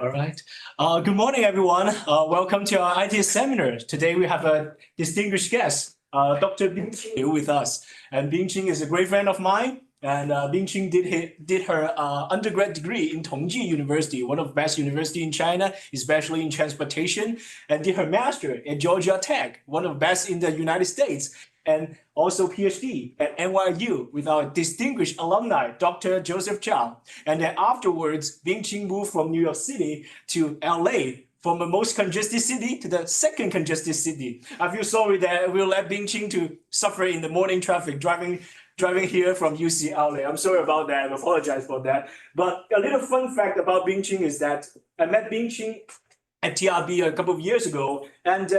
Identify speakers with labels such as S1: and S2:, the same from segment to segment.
S1: All right. Good morning, everyone. Welcome to our ITS seminar. Today we have a distinguished guest, Dr. Bingqing Liu with us. And Bingqing is a great friend of mine. And Bingqing did her undergrad degree in Tongji University, one of the best universities in China, especially in transportation, and did her master at Georgia Tech, one of the best in the United States, and also PhD at NYU with our distinguished alumni, Dr. Joseph Chow. And then afterwards, Bingqing moved from New York City to LA, from the most congested city to the second congested city. I feel sorry that we'll let Bingqing to suffer in the morning traffic driving here from UCLA. I'm sorry about that. I apologize for that. But a little fun fact about Bingqing is that I met Bingqing at TRB a couple of years ago, and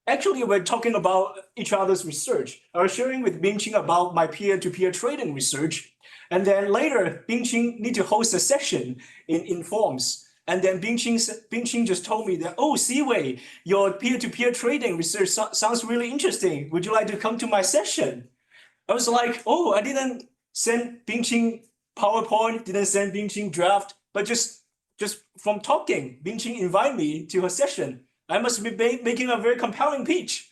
S1: actually we're talking about each other's research. I was sharing with Bingqing about my peer-to-peer trading research, and then later Bingqing need to host a session in Forms. And then Bingqing just told me that, oh, Siwei, your peer-to-peer trading research sounds really interesting. Would you like to come to my session? I was like, oh, I didn't send Bingqing PowerPoint, didn't send Bingqing draft, but just from talking, Bingqing invited me to her session. I must be making a very compelling pitch.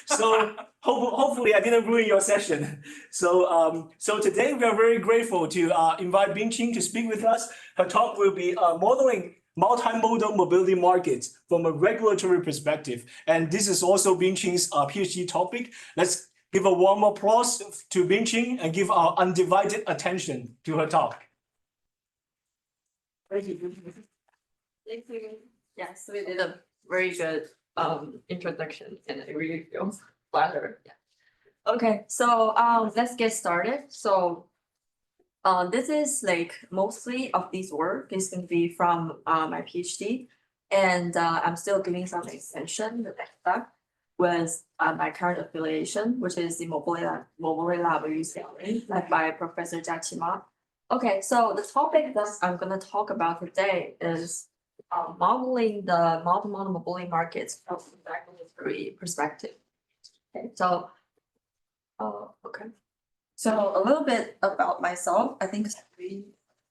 S1: So hopefully I didn't ruin your session. So today we are very grateful to invite Bingqing to speak with us. Her talk will be modeling multimodal mobility markets from a regulatory perspective. And this is also Bingqing's PhD topic. Let's give a warm applause to Bingqing and give our undivided attention to her talk.
S2: Thank you. Thank you. Yes, we did a very good introduction, and I really feel flattered. Yeah. Okay, so let's get started. So this is like mostly of this work is going to be from my PhD, and I'm still doing some extension with that with my current affiliation, which is the Mobility Lab at UCLA, led by Professor Jia Ma. Okay, so the topic that I'm going to talk about today is modeling the multimodal mobility markets from a regulatory perspective. Okay, so okay. So a little bit about myself. I think we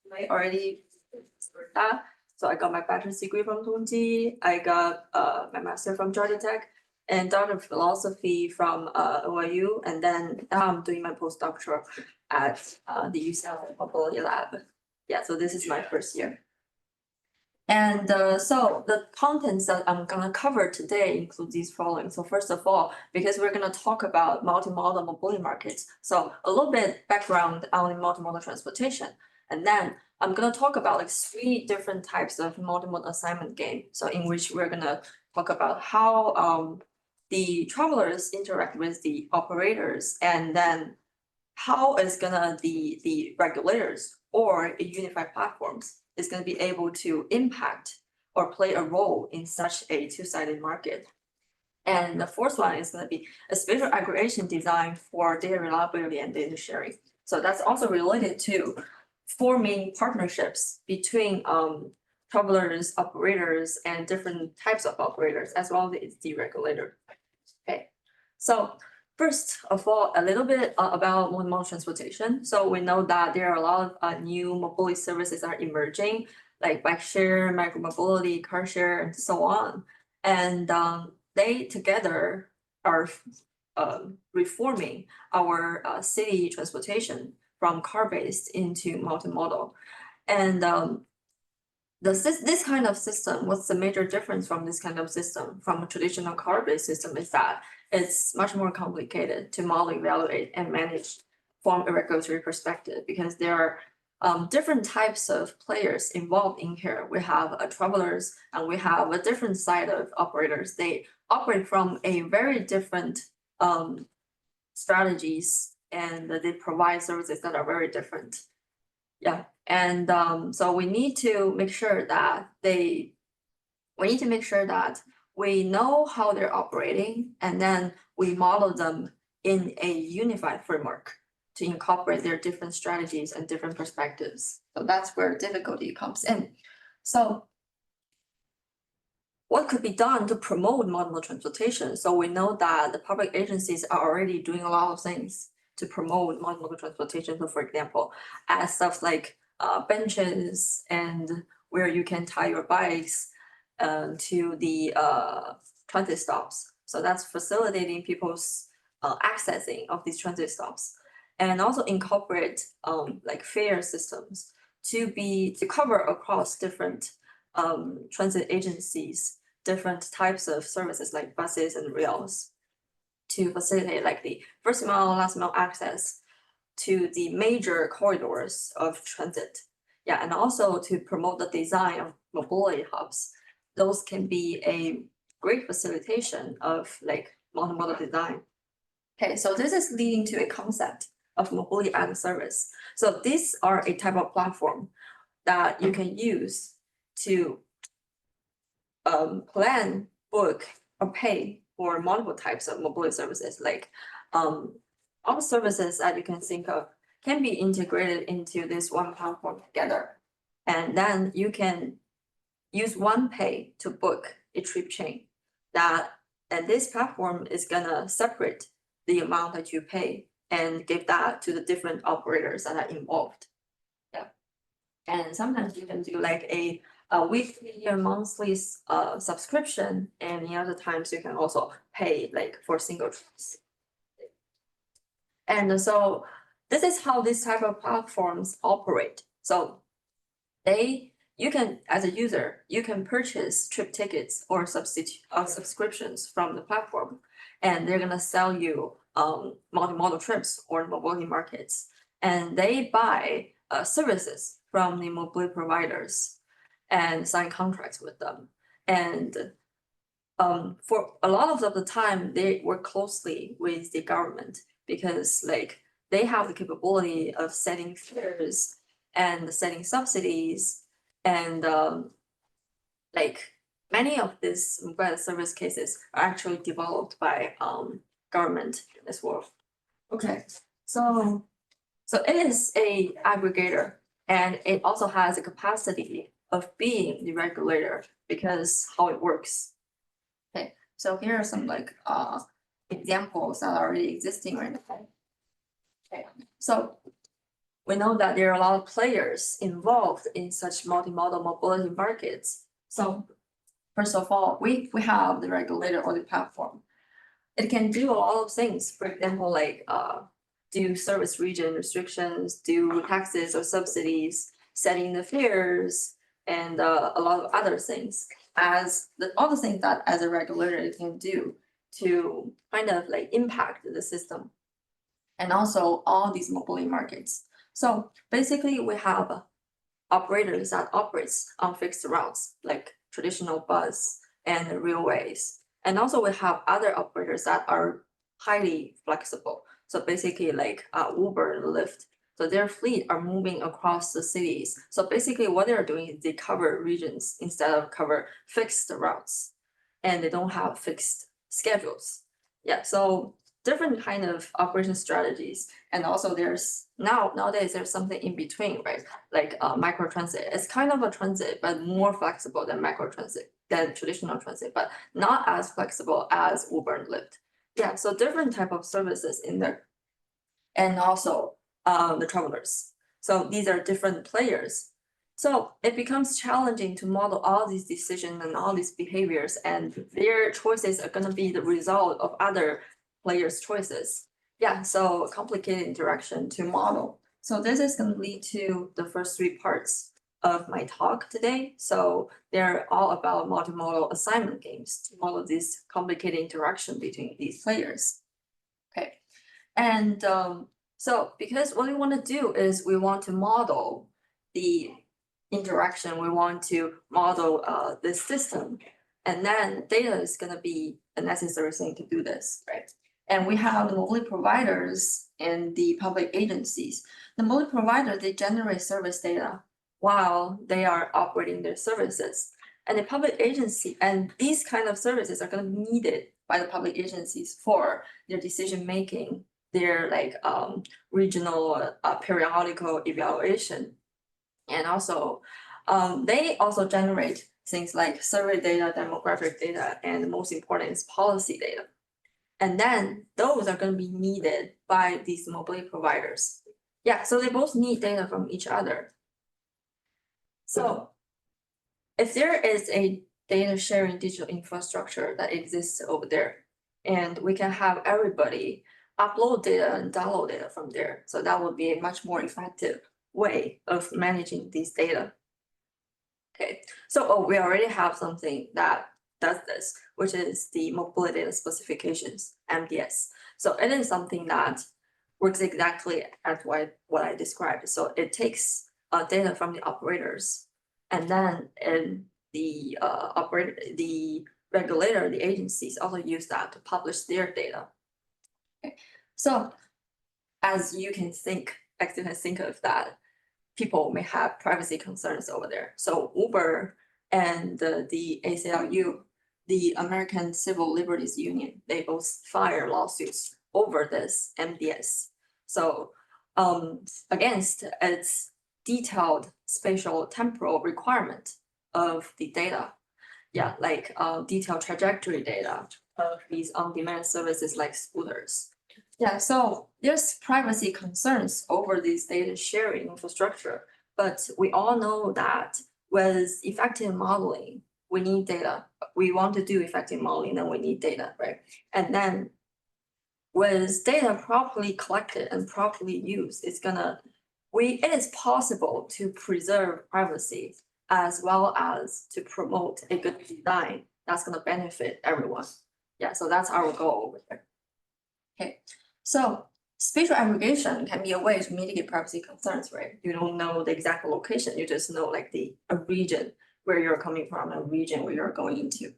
S2: may already heard that. So I got my bachelor's degree from Tongji. I got my master from Georgia Tech and Doctor of Philosophy from NYU, and then now I'm doing my postdoctoral at the UCLA Mobility Lab. Yeah, so this is my first year. And so the contents that I'm gonna cover today include these following. So first of all, because we're gonna talk about multimodal mobility markets, so a little bit background on multimodal transportation, and then I'm gonna talk about like 3 different types of multimodal assignment game. So in which we're gonna talk about how the travelers interact with the operators, and then how is gonna the regulators or unified platforms is going to be able to impact or play a role in such a two-sided market. And the fourth one is going to be a spatial aggregation design for data reliability and data sharing. So that's also related to forming partnerships between travelers, operators, and different types of operators, as well as the regulator. Okay, so first of all, a little bit about multimodal transportation. So we know that there are a lot of new mobility services that are emerging, like bike share, micromobility, car share, and so on. And they together are reforming our city transportation from car-based into multimodal. And this kind of system, what's the major difference from this kind of system from a traditional car-based system is that it's much more complicated to model, evaluate, and manage from a regulatory perspective, because there are different types of players involved in here. We have travelers, and we have a different side of operators. They operate from a very different strategies, and they provide services that are very different. Yeah, and so we need to make sure that we know how they're operating, and then we model them in a unified framework to incorporate their different strategies and different perspectives. So that's where difficulty comes in. So what could be done to promote multimodal transportation? So we know that the public agencies are already doing a lot of things to promote multimodal transportation. So for example, as stuff like benches, and where you can tie your bikes to the transit stops. So that's facilitating people's accessing of these transit stops, and also incorporate like fare systems to cover across different transit agencies, different types of services like buses and rails, to facilitate like the first mile, last mile access to the major corridors of transit. Yeah, and also to promote the design of mobility hubs. Those can be a great facilitation of like multimodal design. Okay, so this is leading to a concept of mobility as a service. So these are a type of platform that you can use to plan, book, or pay for multiple types of mobility services. Like all services that you can think of can be integrated into this one platform together. And then you can use one pay to book a trip chain and this platform is gonna separate the amount that you pay and give that to the different operators that are involved. Yeah. And sometimes you can do like a weekly or monthly subscription, and the other times you can also pay like for single trips. And so this is how this type of platforms operate. So you can, as a user, you can purchase trip tickets or subscriptions from the platform, and they're gonna sell you multimodal trips or mobility markets, and they buy services from the mobility providers and sign contracts with them. And for a lot of the time, they work closely with the government because like they have the capability of setting fares and setting subsidies, and like many of these mobile service cases are actually developed by government in this world. Okay, so it is a aggregator, and it also has a capacity of being the regulator because how it works. Okay, so here are some like examples that are already existing right now. Okay, so we know that there are a lot of players involved in such multimodal mobility markets. So first of all, we have the regulator or the platform. It can do a lot of things. For example, like do service region restrictions, do taxes or subsidies, setting the fares, and a lot of other things. All the things that as a regulator it can do to kind of like impact the system, and also all these mobility markets. So basically, we have operators that operates on fixed routes like traditional bus and railways, and also we have other operators that are highly flexible. So basically, like Uber and Lyft. So their fleet are moving across the cities. So basically, what they're doing is they cover regions instead of cover fixed routes, and they don't have fixed schedules. Yeah, so different kind of operation strategies, and also there's nowadays there's something in between, right? Like micro transit. It's kind of a transit, but more flexible than micro transit, than traditional transit, but not as flexible as Uber and Lyft. Yeah, so different type of services in there, and also the travelers. So these are different players. So it becomes challenging to model all these decisions and all these behaviors, and their choices are going to be the result of other players' choices. Yeah, so complicated interaction to model. So this is going to lead to the first three parts of my talk today. So they're all about multimodal assignment games to model this complicated interaction between these players. Okay, and so because what we want to do is we want to model the interaction, we want to model this system, and then data is going to be a necessary thing to do this, right? And we have the mobility providers and the public agencies. The mobility provider, they generate service data while they are operating their services. And the public agency, and these kind of services are going to be needed by the public agencies for their decision making, their like regional periodical evaluation. And also, they also generate things like survey data, demographic data, and most important is policy data. And then those are going to be needed by these mobility providers. Yeah, so they both need data from each other. So if there is a data sharing digital infrastructure that exists over there, and we can have everybody upload data and download data from there, so that would be a much more effective way of managing these data. Okay, so we already have something that does this, which is the mobility data specifications, MDS. So it is something that works exactly as what I described. So it takes data from the operators, and then the regulator, the agencies also use that to publish their data. Okay. So as you can think of that, people may have privacy concerns over there. So Uber and the ACLU, the American Civil Liberties Union, they both file lawsuits over this MDS. So against its detailed spatial temporal requirement of the data. Yeah, like detailed trajectory data of these on-demand services like scooters. Yeah, so there's privacy concerns over this data sharing infrastructure, but we all know that with effective modeling, we need data. We want to do effective modeling, then we need data, right? And then with data properly collected and properly used, it is possible to preserve privacy as well as to promote a good design that's gonna benefit everyone. Yeah, so that's our goal over there. Okay, so spatial aggregation can be a way to mitigate privacy concerns, right? You don't know the exact location, you just know like a region where you're coming from, a region where you're going into.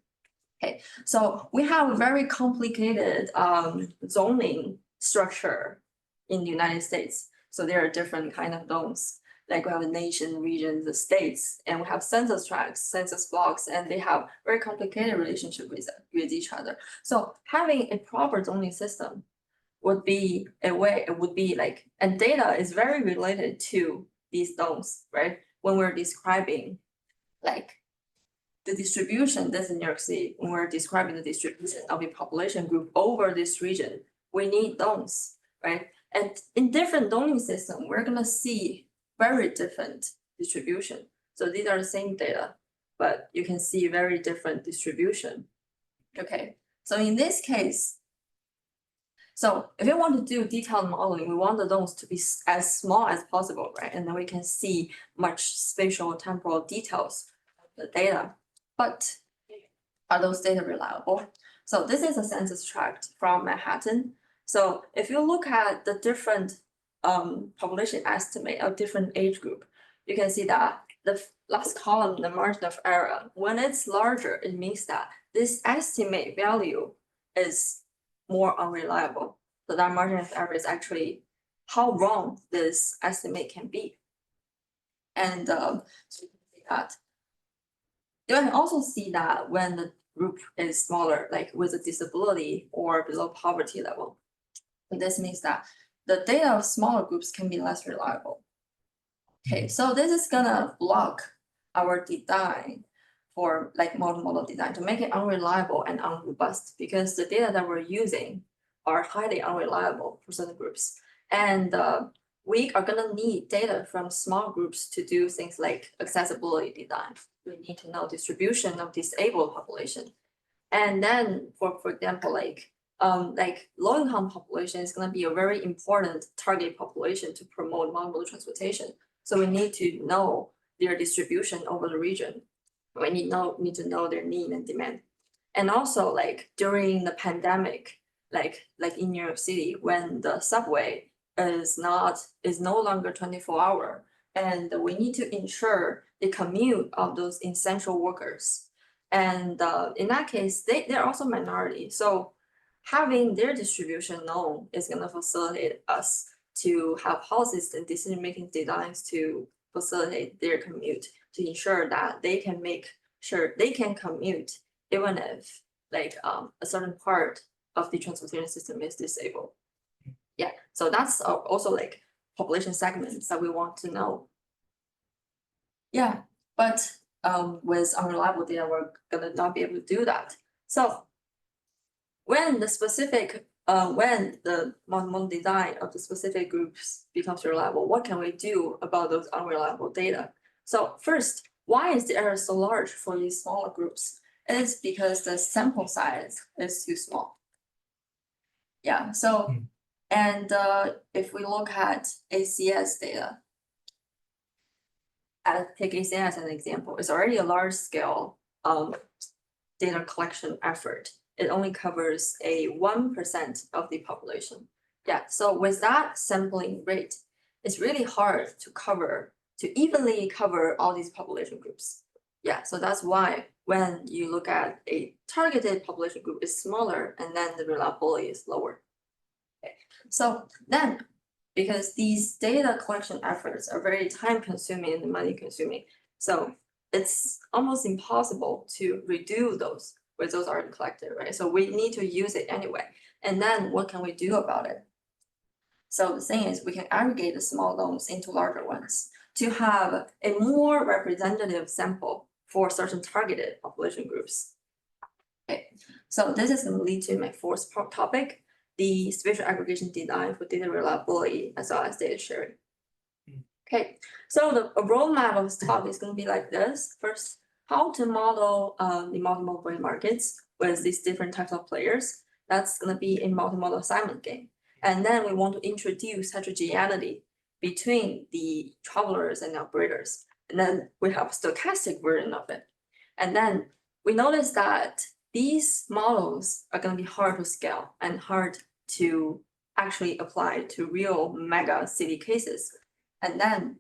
S2: Okay, so we have a very complicated zoning structure in the United States. So there are different kind of zones. Like we have a nation, regions, the states, and we have census tracts, census blocks, and they have very complicated relationship with each other. So having a proper zoning system would be a way, it would be like, and data is very related to these zones, right? When we're describing like the distribution, that's in New York City, when we're describing the distribution of a population group over this region, we need zones, right? And in different zoning system, we're gonna see very different distribution. So these are the same data, but you can see very different distribution. Okay, so in this case, so if you want to do detailed modeling, we want the zones to be as small as possible, right? And then we can see much spatial temporal details of the data. But are those data reliable? So this is a census tract from Manhattan. So if you look at the different population estimate of different age group, you can see that the last column, the margin of error, when it's larger, it means that this estimate value is more unreliable. So that margin of error is actually how wrong this estimate can be. And so you can see that. You can also see that when the group is smaller, like with a disability or below poverty level. So this means that the data of smaller groups can be less reliable. Okay, so this is gonna block our design for like multimodal design to make it unreliable and unrobust, because the data that we're using are highly unreliable for certain groups. And we are gonna need data from small groups to do things like accessibility design. We need to know distribution of disabled population. And then for example, like low-income population is gonna be a very important target population to promote multimodal transportation. So we need to know their distribution over the region. We need to know their need and demand. And also like during the pandemic, like in New York City, when the subway is no longer 24-hour, and we need to ensure the commute of those essential workers. And in that case, they're also minority. So having their distribution known is gonna facilitate us to have policies and decision-making designs to facilitate their commute, to ensure that they can make sure they can commute even if like a certain part of the transportation system is disabled. Yeah, so that's also like population segments that we want to know. Yeah, but with unreliable data, we're gonna not be able to do that. So when the multimodal design of the specific groups becomes reliable, what can we do about those unreliable data? So first, why is the error so large for these smaller groups? It is because the sample size is too small. Yeah, so, and if we look at ACS data, take ACS as an example, it's already a large scale data collection effort. It only covers a 1% of the population. Yeah, so with that sampling rate, it's really hard to evenly cover all these population groups. Yeah, so that's why when you look at a targeted population group is smaller and then the reliability is lower. Okay. So then, because these data collection efforts are very time consuming and money consuming, so it's almost impossible to redo those where those aren't collected, right? So we need to use it anyway. And then what can we do about it? So the thing is, we can aggregate the small loans into larger ones to have a more representative sample for certain targeted population groups. Okay, so this is going to lead to my fourth topic, the spatial aggregation design for data reliability as well as data sharing. Okay, so the roadmap of this talk is going to be like this. First, how to model the multimodal brain markets with these different types of players. That's going to be a multimodal assignment game. And then we want to introduce heterogeneity between the travelers and the operators. And then we have a stochastic version of it. And then we notice that these models are going to be hard to scale and hard to actually apply to real mega city cases. And then,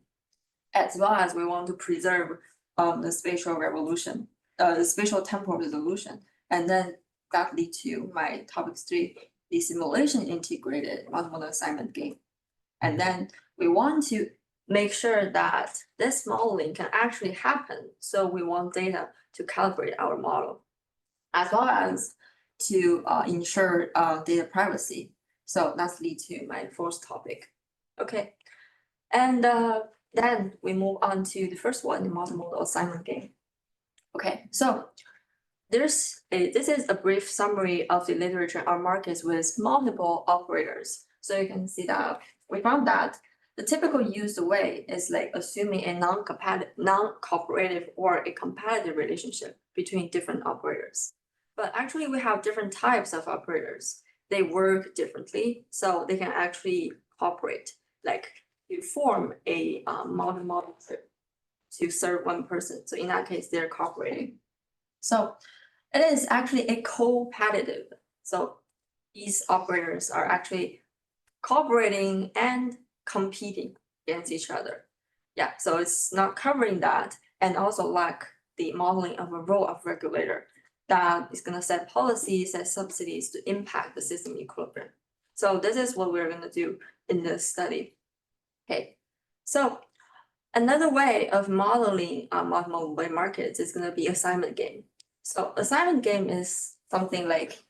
S2: as well as we want to preserve the spatial revolution, the spatial temporal resolution. And then that leads to my topic 3, the simulation integrated multimodal assignment game. And then we want to make sure that this modeling can actually happen. So we want data to calibrate our model, as well as to ensure data privacy. So that's lead to my fourth topic. Okay, and then we move on to the first one, the multimodal assignment game. Okay, so this is a brief summary of the literature on markets with multiple operators. So you can see that we found that the typical used way is like assuming a non-cooperative or a competitive relationship between different operators. But actually we have different types of operators. They work differently, so they can actually cooperate, like you form a multimodal trip to serve one person. So in that case, they're cooperating. So it is actually a co-competitive. So these operators are actually cooperating and competing against each other. Yeah, so it's not covering that, and also lack the modeling of a role of regulator that is going to set policies and subsidies to impact the system equilibrium. So this is what we're going to do in this study. Okay, so another way of modeling multimodal markets is going to be assignment game. So assignment game is something like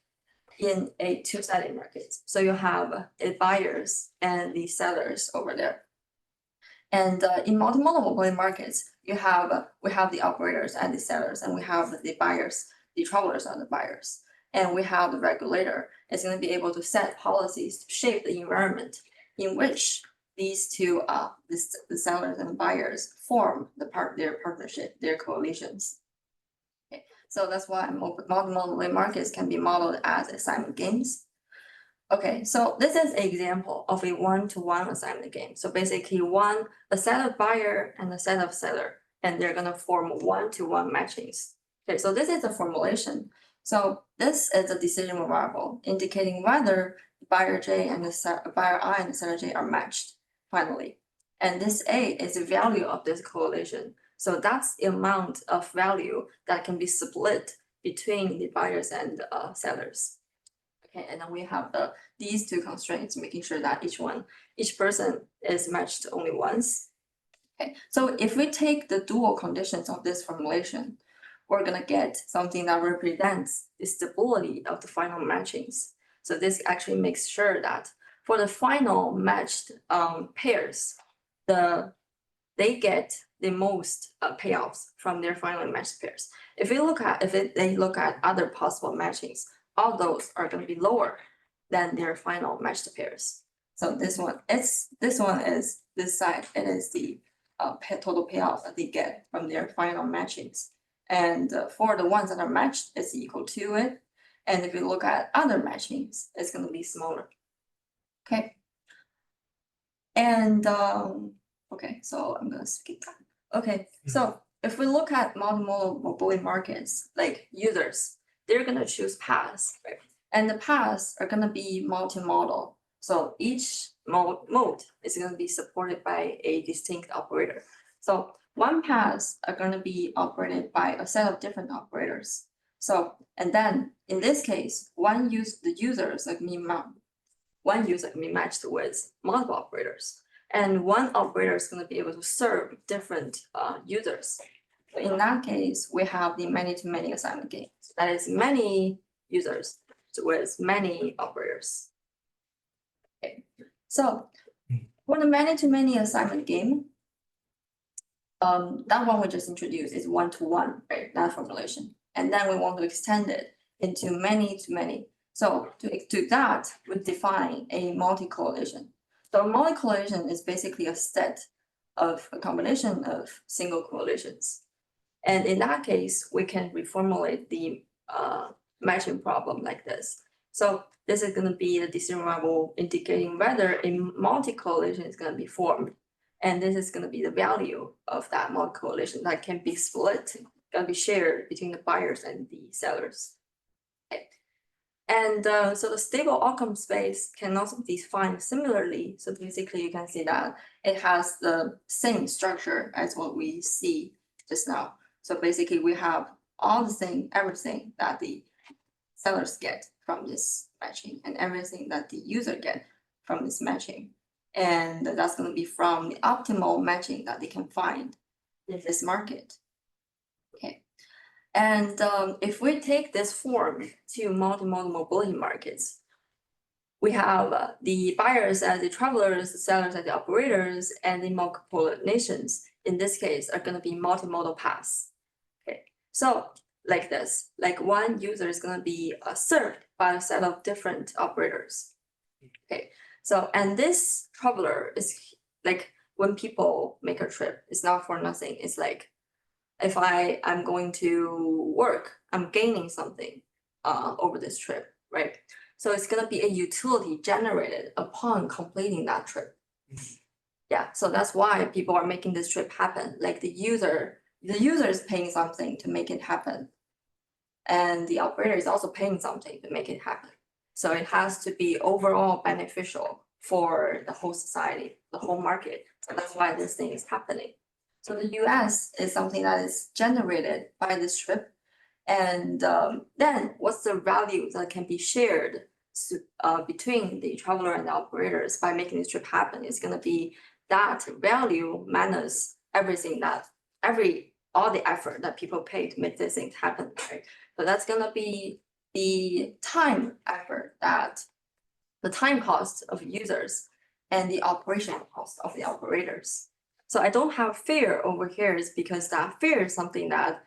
S2: in a two-sided market. So you have the buyers and the sellers over there. And in multimodal markets, we have the operators and the sellers, and we have the buyers, the travelers are the buyers. And we have the regulator is going to be able to set policies to shape the environment in which these two, the sellers and buyers form their partnership, their coalitions. Okay. So that's why multimodal markets can be modeled as assignment games. Okay, so this is an example of a one-to-one assignment game. So basically a set of buyer and a set of seller, and they're gonna form one-to-one matchings. Okay, so this is a formulation. So this is a decision variable indicating whether buyer J and the buyer I and the seller J are matched finally. And this A is the value of this correlation. So that's the amount of value that can be split between the buyers and the sellers. Okay, and then we have these two constraints, making sure that each person is matched only once. Okay, so if we take the dual conditions of this formulation, we're gonna get something that represents the stability of the final matchings. So this actually makes sure that for the final matched pairs, they get the most payoffs from their final matched pairs. If they look at other possible matchings, all those are going to be lower than their final matched pairs. So this one is this side. It is the total payout that they get from their final matchings. And for the ones that are matched, it's equal to it. And if you look at other matchings, it's going to be smaller. Okay. And okay, so I'm going to skip that. Okay, so if we look at multimodal mobility markets, like users, they're going to choose paths, right? And the paths are going to be multimodal. So each mode is going to be supported by a distinct operator. So one path are going to be operated by a set of different operators. So, and then in this case, the users like one user can be matched with multiple operators. And one operator is going to be able to serve different users. So in that case, we have the many-to-many assignment game. That is many users with many operators. Okay. So for the many-to-many assignment game, that one we just introduced is one-to-one, right? That formulation. And then we want to extend it into many-to-many. So to that, we define a multi-correlation. So a multi-correlation is basically a combination of single correlations. And in that case, we can reformulate the matching problem like this. So this is going to be the decision variable indicating whether a multi-correlation is going to be formed. And this is going to be the value of that multi-correlation that can be split, going to be shared between the buyers and the sellers. Okay. And so the stable outcome space can also be defined similarly. So basically you can see that it has the same structure as what we see just now. So basically we have everything that the sellers get from this matching and everything that the user get from this matching. And that's going to be from the optimal matching that they can find in this market. Okay. And if we take this form to multimodal mobility markets, we have the buyers as the travelers, the sellers as the operators, and the multiple nations in this case are going to be multimodal paths. Okay, so like this, like one user is going to be served by a set of different operators. Okay, so and this traveler is like when people make a trip, it's not for nothing. It's like if I'm going to work, I'm gaining something over this trip, right? So it's going to be a utility generated upon completing that trip. Yeah, so that's why people are making this trip happen. Like the user is paying something to make it happen. And the operator is also paying something to make it happen. So it has to be overall beneficial for the whole society, the whole market. So that's why this thing is happening. So the US is something that is generated by this trip. And then what's the value that can be shared between the traveler and the operators by making this trip happen? It's going to be that value minus everything all the effort that people pay to make this thing happen, right? So that's going to be the time the time cost of users and the operation cost of the operators. So I don't have fare over here is because that fare is something that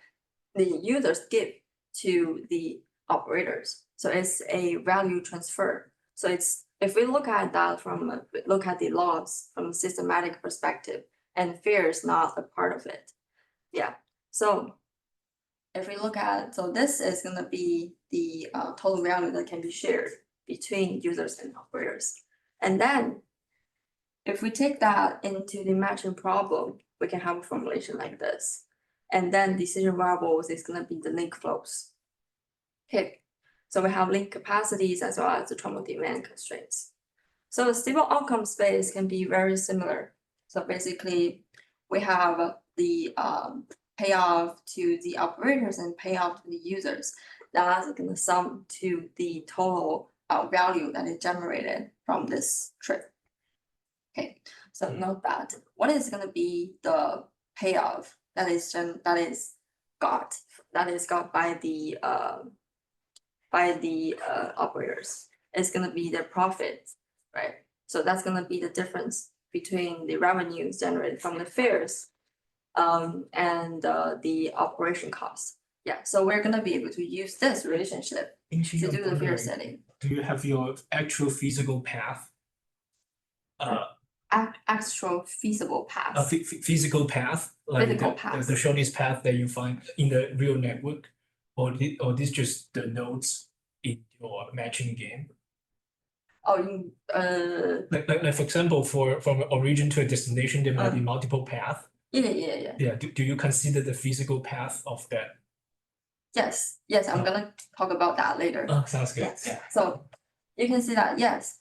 S2: the users give to the operators. So it's a value transfer. So it's if we look at that look at the loss from a systematic perspective, and fare is not a part of it. Yeah. So if we look at this is going to be the total value that can be shared between users and operators. And then if we take that into the matching problem, we can have a formulation like this. And then decision variables is going to be the link flows. Okay, so we have link capacities as well as the terminal demand constraints. So the stable outcome space can be very similar. So basically, we have the payoff to the operators and payoff to the users. That's going to sum to the total value that is generated from this trip. Okay, so note that what is going to be the payoff that is got by the operators? It's going to be their profit, right? So that's going to be the difference between the revenues generated from the fares and the operation costs. Yeah, so we're going to be able to use this relationship to do the fare setting.
S1: Do you have your actual physical path
S2: actual feasible
S1: A
S2: paths.
S1: physical path, like
S2: Physical
S1: the
S2: paths.
S1: shortest path that you find in the real network, or this just the nodes in your matching game.
S2: Oh,
S1: Like for example, from origin to a destination, there might be multiple paths.
S2: yeah.
S1: Yeah. Do you consider the physical path of that?
S2: Yes, I'm gonna talk about that later.
S1: Oh, sounds good.
S2: Yes. So you can see that, yes,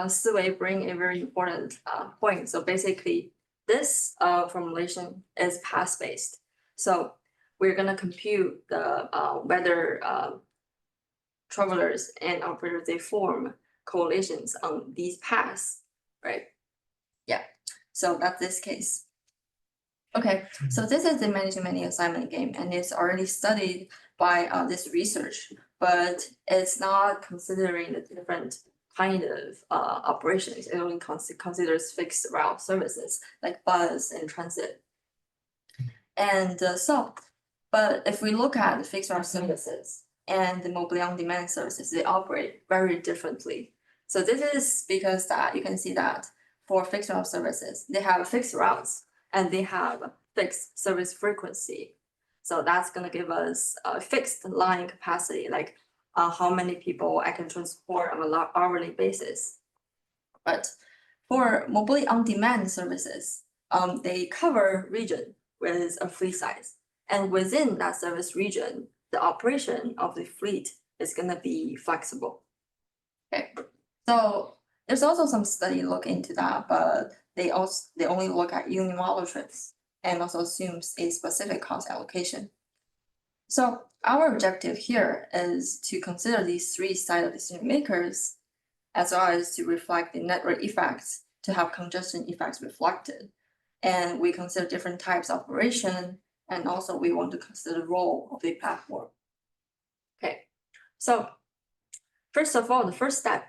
S2: Sui bring a very important point. So basically, this formulation is path-based. So we're gonna compute the whether travelers and operators they form coalitions on these paths, right? Yeah. So that's this case. Okay, so this is the many assignment game, and it's already studied by this research, but it's not considering the different kind of operations. It only considers fixed route services like bus and transit. And but if we look at the fixed route services and the mobility on demand services, they operate very differently. So this is because that you can see that for fixed route services, they have fixed routes and they have fixed service frequency. So that's gonna give us a fixed line capacity, like how many people I can transport on an hourly basis. But for mobility on demand services, they cover region with a fleet size. And within that service region, the operation of the fleet is gonna be flexible. Okay, so there's also some study look into that, but they only look at unimodal trips and also assumes a specific cost allocation. So our objective here is to consider these three side of decision makers as well as to reflect the network effects to have congestion effects reflected. And we consider different types of operation, and also we want to consider the role of the platform. Okay, so first of all, the first step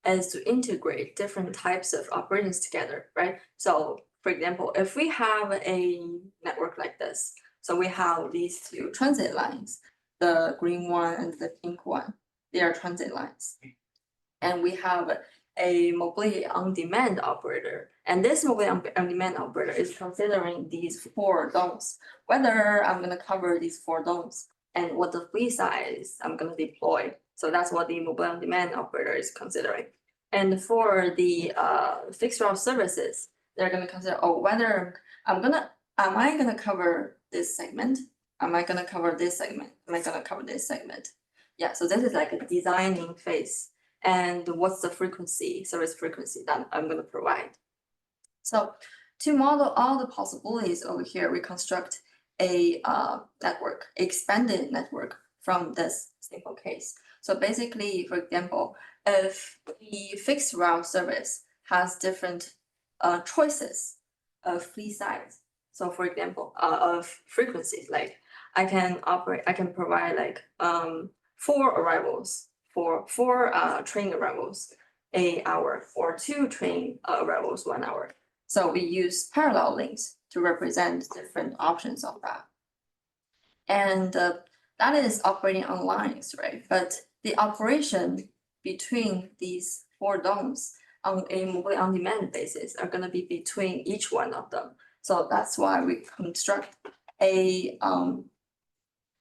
S2: is to integrate different types of operations together, right? So for example, if we have a network like this, so we have these two transit lines, the green one and the pink one, they are transit lines. And we have a mobility on demand operator. And this mobility on demand operator is considering these four domes, whether I'm gonna cover these four domes and what the fleet size I'm gonna deploy. So that's what the mobility on demand operator is considering. And for the fixed route services, they're gonna consider, whether am I gonna cover this segment? Am I gonna cover this segment? Am I gonna cover this segment? Yeah, so this is like a designing phase. And what's the frequency, service frequency that I'm gonna provide? So to model all the possibilities over here, we construct a network, expanded network from this simple case. So basically, for example, if the fixed route service has different choices of fleet size. So for example, of frequencies, like I can provide like 4 arrivals for 4 train arrivals an hour or 2 train arrivals 1 hour. So we use parallel links to represent different options of that. And that is operating on lines, right? But the operation between these 4 domes on a mobility on demand basis are gonna be between each one of them. So that's why we construct a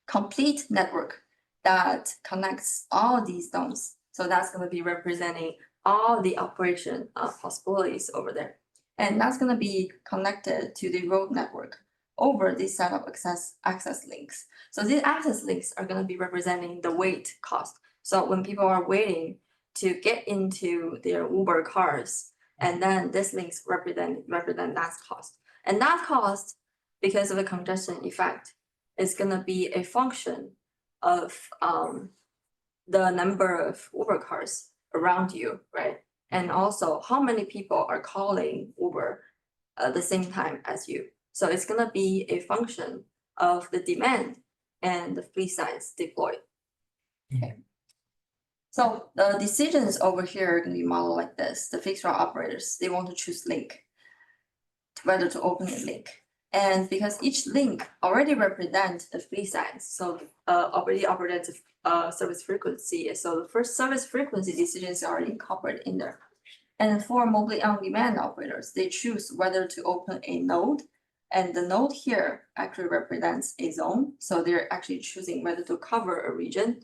S2: complete network that connects all these domes. So that's gonna be representing all the operation possibilities over there. And that's gonna be connected to the road network over this set of access links. So these access links are gonna be representing the wait cost. So when people are waiting to get into their Uber cars, and then these links represent that cost. And that cost, because of the congestion effect, is gonna be a function of the number of Uber cars around you, right? And also how many people are calling Uber at the same time as you. So it's gonna be a function of the demand and the fleet size deployed. Okay. So the decisions over here are gonna be modeled like this. The fixed route operators, they want to choose link, whether to open a link. And because each link already represents the fleet size, so already represents service frequency. So the first service frequency decision is already incorporated in there. And for mobily on-demand operators, they choose whether to open a node. And the node here actually represents a zone. So they're actually choosing whether to cover a region.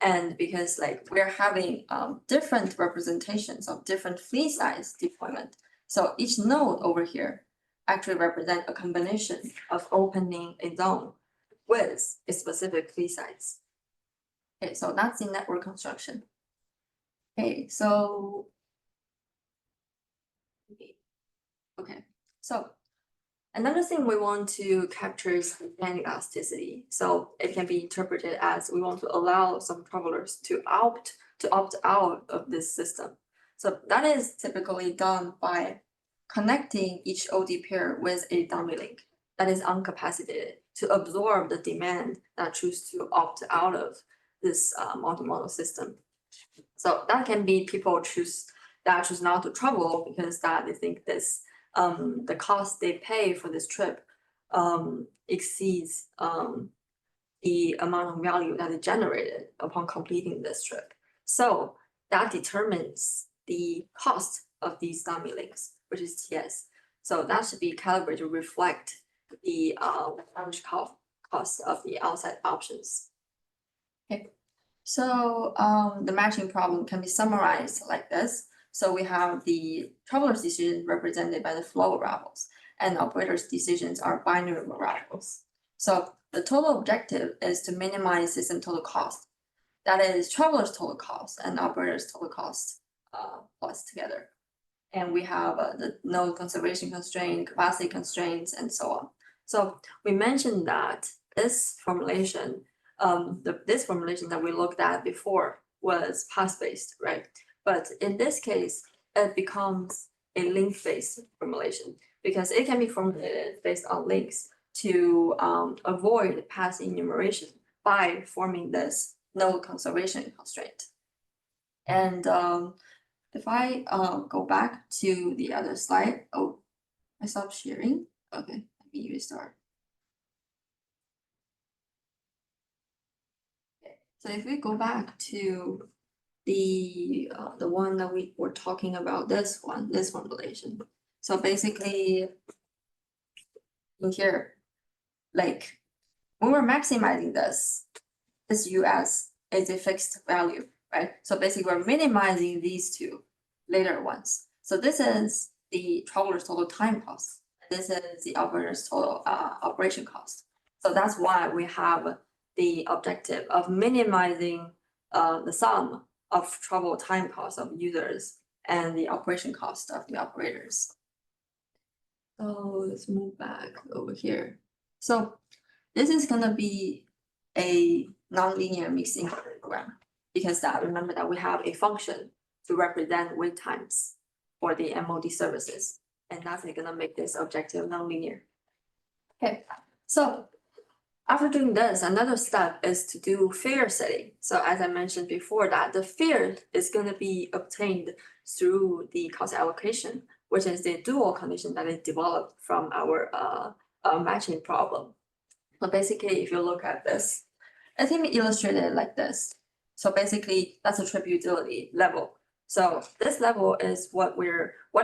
S2: And because like we're having different representations of different fleet size deployment. So each node over here actually represent a combination of opening a zone with a specific fleet size. Okay, so that's the network construction. Okay, so another thing we want to capture is demand elasticity. So it can be interpreted as we want to allow some travelers to opt out of this system. So that is typically done by connecting each OD pair with a dummy link that is uncapacitated to absorb the demand that choose to opt out of this multimodal system. So that can be people choose not to travel because that they think this the cost they pay for this trip exceeds the amount of value that is generated upon completing this trip. So that determines the cost of these dummy links, which is TS. So that should be calibrated to reflect the average cost of the outside options. Okay. So the matching problem can be summarized like this. So we have the traveler's decision represented by the flow variables, and operator's decisions are binary variables. So the total objective is to minimize system total cost. That is traveler's total cost and operator's total cost plus together. And we have the node conservation constraint, capacity constraints, and so on. So we mentioned that this formulation, this formulation that we looked at before was path-based, right? But in this case, it becomes a link-based formulation because it can be formulated based on links to avoid path enumeration by forming this node conservation constraint. And if I go back to the other slide, oh, I stopped sharing. Okay, let me restart. Okay. So if we go back to the one that we were talking about, this formulation. So basically, in here, like when we're maximizing this US is a fixed value, right? So basically, we're minimizing these two later ones. So this is the traveler's total time cost. This is the operator's total operation cost. So that's why we have the objective of minimizing the sum of travel time cost of users and the operation cost of the operators. So let's move back over here. So this is gonna be a nonlinear mixing program because remember that we have a function to represent wait times for the MOD services, and that's gonna make this objective nonlinear. Okay, so after doing this, another step is to do fare setting. So as I mentioned before, that the fare is going to be obtained through the cost allocation, which is the dual condition that is developed from our matching problem. So basically, if you look at this, I think we illustrated it like this. So basically, that's a trip utility level. So this level is what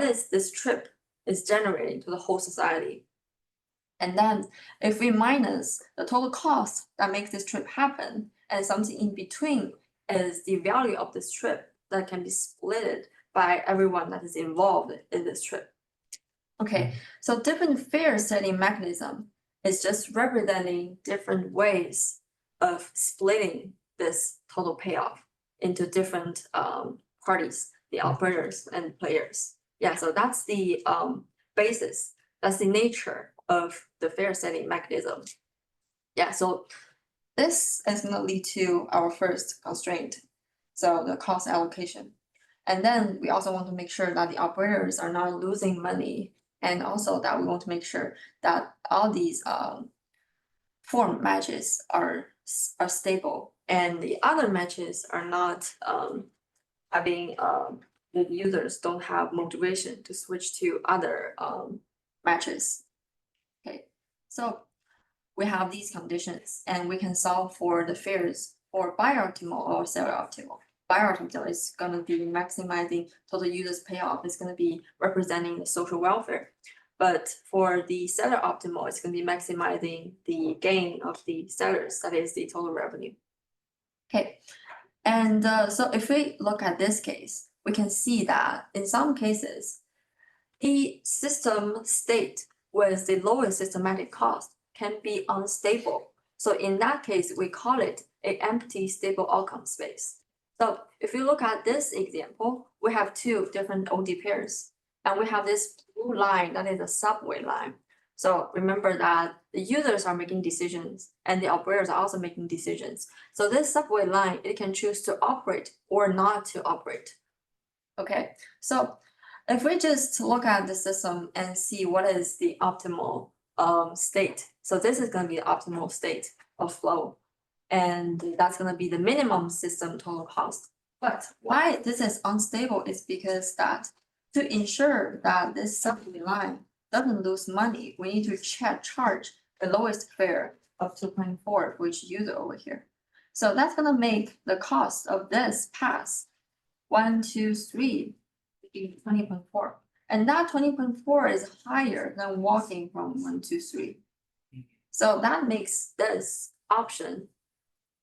S2: is this trip is generating to the whole society. And then if we minus the total cost that makes this trip happen, and something in between is the value of this trip that can be split by everyone that is involved in this trip. Okay, so different fare setting mechanism is just representing different ways of splitting this total payoff into different parties, the operators and players. Yeah, so that's the basis, that's the nature of the fare setting mechanism. Yeah, so this is going to lead to our first constraint, so the cost allocation. And then we also want to make sure that the operators are not losing money, and also that we want to make sure that all these form matches are stable, and the other matches are not having the users don't have motivation to switch to other matches. Okay, so we have these conditions and we can solve for the fares for bioptimal or suboptimal. priority bill is gonna be maximizing total users payoff, is gonna be representing the social welfare. But for the seller optimal, it's gonna be maximizing the gain of the sellers, that is the total revenue. Okay, and so if we look at this case, we can see that in some cases, the system state with the lowest systematic cost can be unstable. So in that case, we call it an empty stable outcome space. So if you look at this example, we have two different OD pairs, and we have this blue line that is a subway line. So remember that the users are making decisions and the operators are also making decisions. So this subway line, it can choose to operate or not to operate. Okay, so if we just look at the system and see what is the optimal state. So this is going to be the optimal state of flow. And that's going to be the minimum system total cost. But why this is unstable is because that to ensure that this subway line doesn't lose money, we need to charge the lowest fare of 2.4 for each user over here. So that's going to make the cost of this pass 1, 2, 3 be 20.4. And that 20.4 is higher than walking from 1 to 3. So that makes this option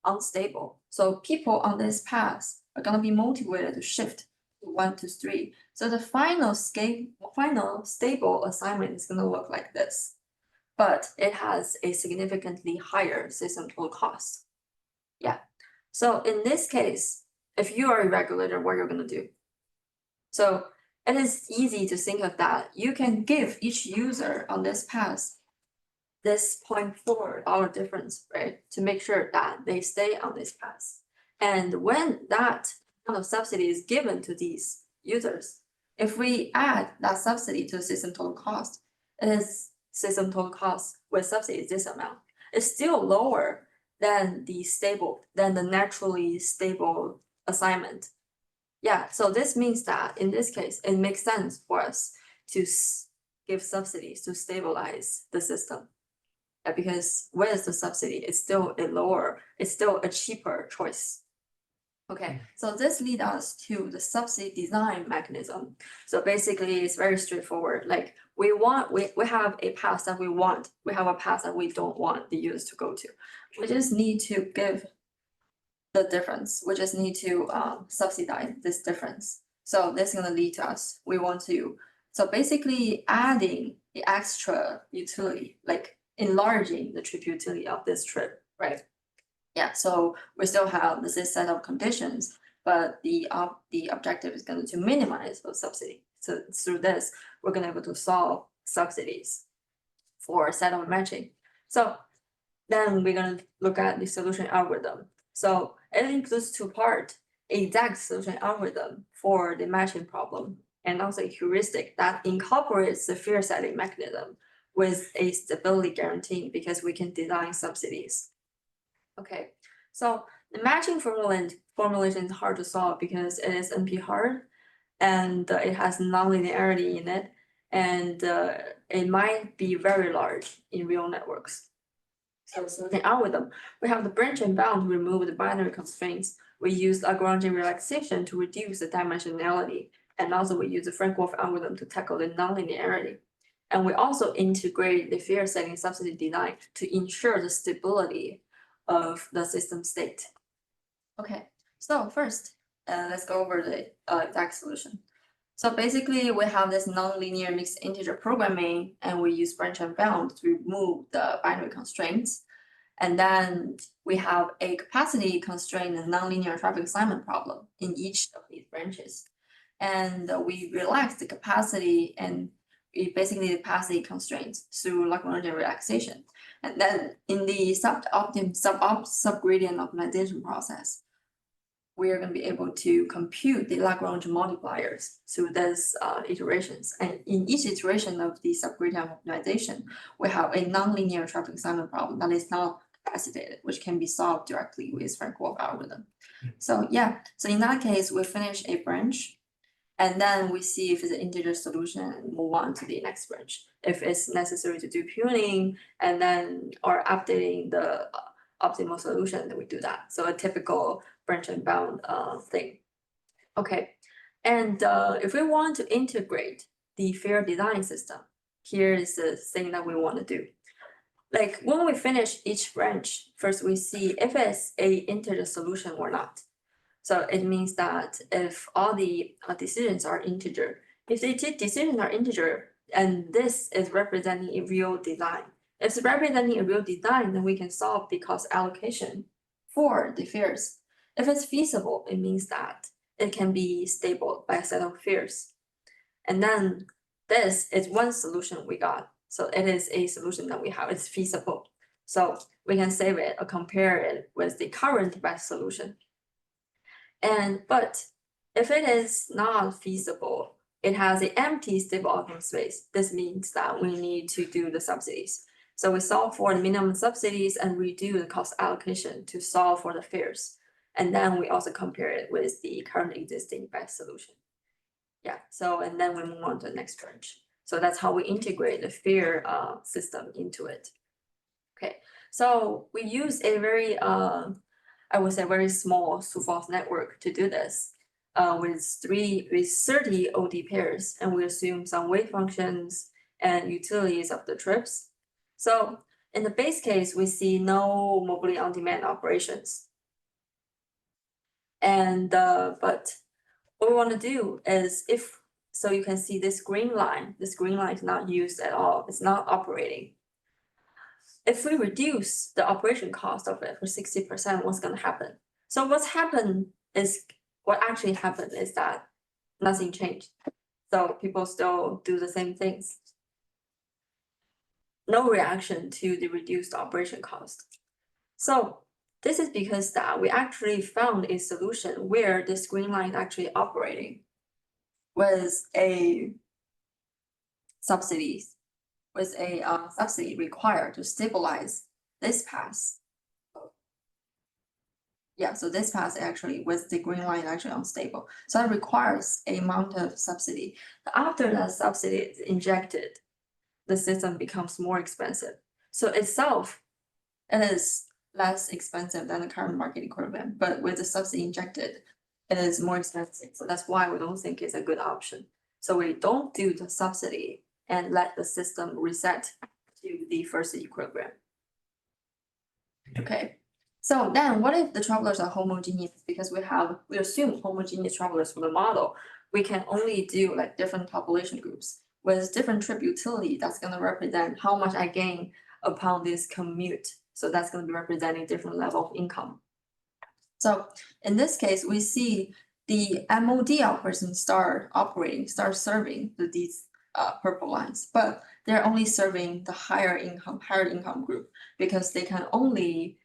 S2: unstable. So people on this path are going to be motivated to shift to 1 to 3. So the final stable assignment is going to look like this, but it has a significantly higher system total cost. Yeah. So in this case, if you are a regulator, what you're going to do? So it is easy to think of that. You can give each user on this path this $0.4 difference, right? To make sure that they stay on this path. And when that kind of subsidy is given to these users, if we add that subsidy to system total cost, it is system total cost with subsidy is this amount. It's still lower than the naturally stable assignment. Yeah, so this means that in this case, it makes sense for us to give subsidies to stabilize the system. Because with the subsidy, it's still a cheaper choice. Okay, so this leads us to the subsidy design mechanism. So basically, it's very straightforward. Like we have a path that we want, we have a path that we don't want the users to go to. We just need to give the difference. We just need to subsidize this difference. So this is going to lead to us. So basically adding the extra utility, like enlarging the trip utility of this trip, right? Yeah, so we still have this set of conditions, but the objective is going to minimize those subsidies. So through this, we're going to be able to solve subsidies for settlement matching. So then we're going to look at the solution algorithm. So it includes two parts: exact solution algorithm for the matching problem, and also a heuristic that incorporates the fear setting mechanism with a stability guarantee, because we can design subsidies. Okay, so the matching formulation is hard to solve because it is NP hard, and it has nonlinearity in it, and it might be very large in real networks. So the algorithm, we have the branch and bound to remove the binary constraints. We use Lagrangian relaxation to reduce the dimensionality, and also we use the Frank-Wolf algorithm to tackle the nonlinearity. And we also integrate the fear setting subsidy design to ensure the stability of the system state. Okay, so first, let's go over the exact solution. So basically, we have this nonlinear mixed integer programming, and we use branch and bound to remove the binary constraints. And then we have a capacity constraint and nonlinear traffic assignment problem in each of these branches. And we relax the capacity and the capacity constraints through Lagrangian relaxation. And then in the subgradient optimization process, we are going to be able to compute the Lagrange multipliers through these iterations. And in each iteration of the subgradient optimization, we have a nonlinear traffic assignment problem that is not capacitated, which can be solved directly with Frank-Wolf algorithm. So yeah, so in that case, we finish a branch, and then we see if it's an integer solution and move on to the next branch. If it's necessary to do pruning and then or updating the optimal solution, then we do that. So a typical branch and bound thing. Okay, and if we want to integrate the fair design system, here is the thing that we want to do. Like when we finish each branch, first we see if it's a integer solution or not. So it means that if all the decisions are integer, if the decisions are integer, and this is representing a real design. If it's representing a real design, then we can solve the cost allocation for the fares. If it's feasible, it means that it can be stable by a set of fares. And then this is one solution we got. So it is a solution that we have, it's feasible. So we can save it or compare it with the current best solution. But if it is not feasible, it has an empty stable outcome space. This means that we need to do the subsidies. So we solve for the minimum subsidies and redo the cost allocation to solve for the fares. And then we also compare it with the current existing best solution. Yeah, so and then we move on to the next branch. So that's how we integrate the fare system into it. Okay, so we use a very I would say very small Sulfos network to do this with 30 OD pairs, and we assume some weight functions and utilities of the trips. So in the base case, we see no mobility on demand operations. And but what we want to do is so you can see this green line is not used at all, it's not operating. If we reduce the operation cost of it for 60%, what's going to happen? So what actually happened is that nothing changed. So people still do the same things. No reaction to the reduced operation cost. So this is because that we actually found a solution where this green line is actually operating with a subsidy required to stabilize this pass. Yeah, so this pass actually with the green line actually unstable. So it requires a amount of subsidy. After that subsidy is injected, the system becomes more expensive. So itself, it is less expensive than the current market equivalent, but with the subsidy injected, it is more expensive. So that's why we don't think it's a good option. So we don't do the subsidy and let the system reset to the first equilibrium. Okay, so then what if the travelers are homogeneous? Because we assume homogeneous travelers from the model, we can only do like different population groups with different trip utility. That's going to represent how much I gain upon this commute. So that's going to be representing different level of income. So in this case, we see the MOD operations start serving these purple lines, but they're only serving the higher income group because they can only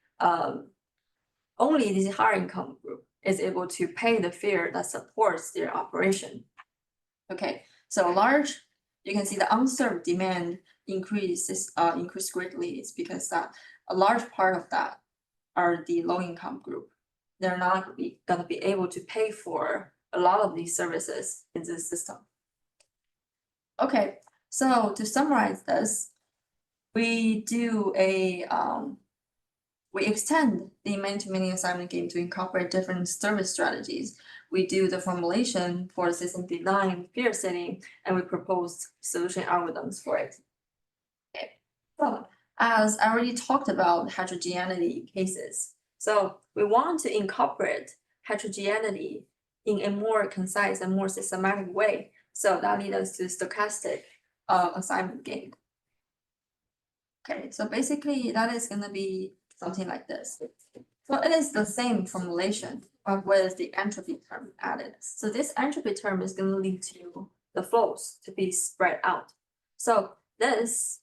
S2: this higher income group is able to pay the fare that supports their operation. Okay, so you can see the unserved demand increased greatly. It's because that a large part of that are the low income group. They're not gonna be able to pay for a lot of these services in this system. Okay, so to summarize this, we do we extend the many-to-many assignment game to incorporate different service strategies. We do the formulation for system design, fare setting, and we propose solution algorithms for it. Okay, so as I already talked about heterogeneity cases, so we want to incorporate heterogeneity in a more concise and more systematic way. So that leads us to stochastic assignment game. Okay, so basically that is going to be something like this. So it is the same formulation, but with the entropy term added. So this entropy term is going to lead to the flows to be spread out. So this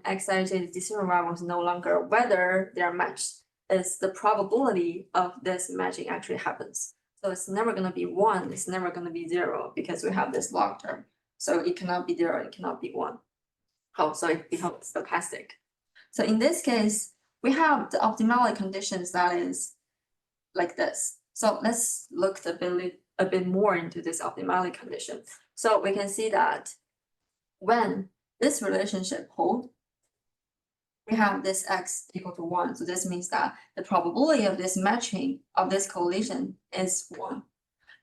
S2: excited decision variable is no longer whether they are matched. It's the probability of this matching actually happens. So it's never going to be 1, it's never going to be 0 because we have this log term. So it cannot be 0, it cannot be 1. Oh, so it becomes stochastic. So in this case, we have the optimality conditions that is like this. So let's look a bit more into this optimality condition. So we can see that when this relationship holds, we have this x equal to 1. So this means that the probability of this matching of this collision is 1.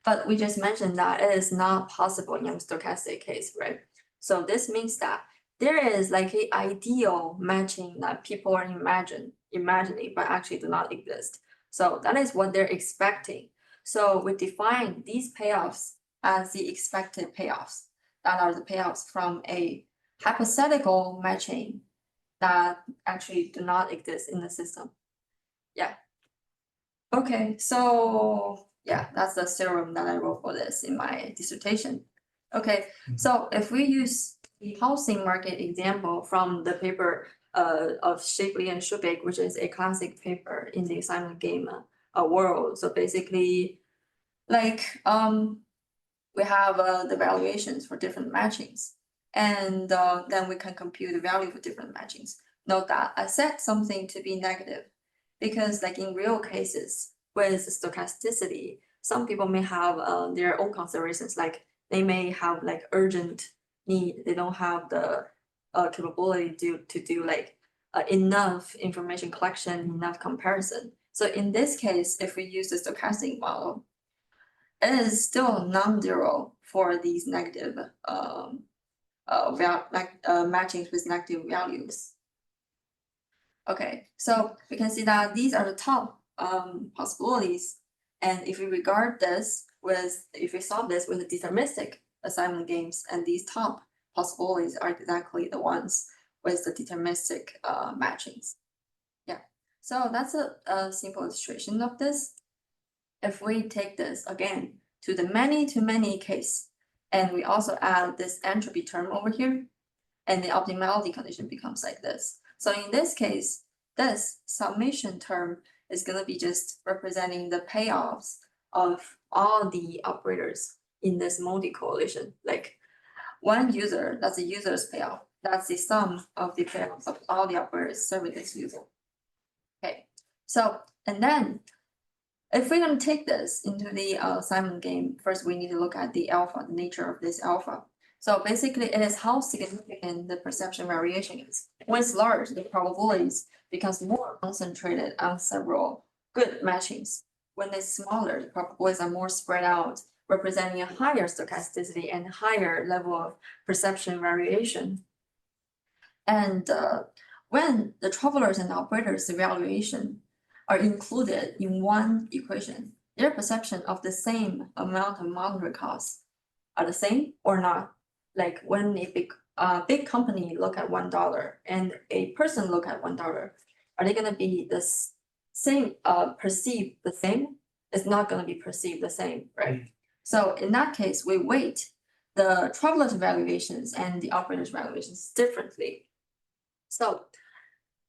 S2: But we just mentioned that it is not possible in a stochastic case, right? So this means that there is like an ideal matching that people are imagining, but actually do not exist. So that is what they're expecting. So we define these payoffs as the expected payoffs. That are the payoffs from a hypothetical matching that actually do not exist in the system. Yeah. Okay, so yeah, that's the theorem that I wrote for this in my dissertation. Okay, so if we use the housing market example from the paper of Shapley and Schubig, which is a classic paper in the assignment game world. So basically, like we have the valuations for different matchings, and then we can compute the value for different matchings. Note that I set something to be negative because like in real cases with stochasticity, some people may have their own considerations, like they may have like urgent need, they don't have the capability to do like enough information collection, enough comparison. So in this case, if we use the stochastic model, it is still non-zero for these negative matchings with negative values. Okay, so we can see that these are the top possibilities. And if we regard this with, if we solve this with the deterministic assignment games, and these top possibilities are exactly the ones with the deterministic matchings. Yeah, so that's a simple illustration of this. If we take this again to the many-to-many case, and we also add this entropy term over here, and the optimality condition becomes like this. So in this case, this summation term is going to be just representing the payoffs of all the operators in this multi-correlation. Like one user, that's the user's payoff. That's the sum of the payoffs of all the operators serving this user. Okay, so, and then if we're going to take this into the assignment game, first we need to look at the alpha, the nature of this alpha. So basically, it is how significant the perception variation is. When it's large, the probabilities becomes more concentrated on several good matchings. When it's smaller, the probabilities are more spread out, representing a higher stochasticity and higher level of perception variation. And when the travelers and operators evaluation are included in one equation, their perception of the same amount of monetary costs are the same or not. Like when a big company look at $1 and a person look at $1, are they gonna be the same, perceived the same? It's not gonna be perceived the same, right? So in that case, we weight the travelers' valuations and the operators' valuations differently. So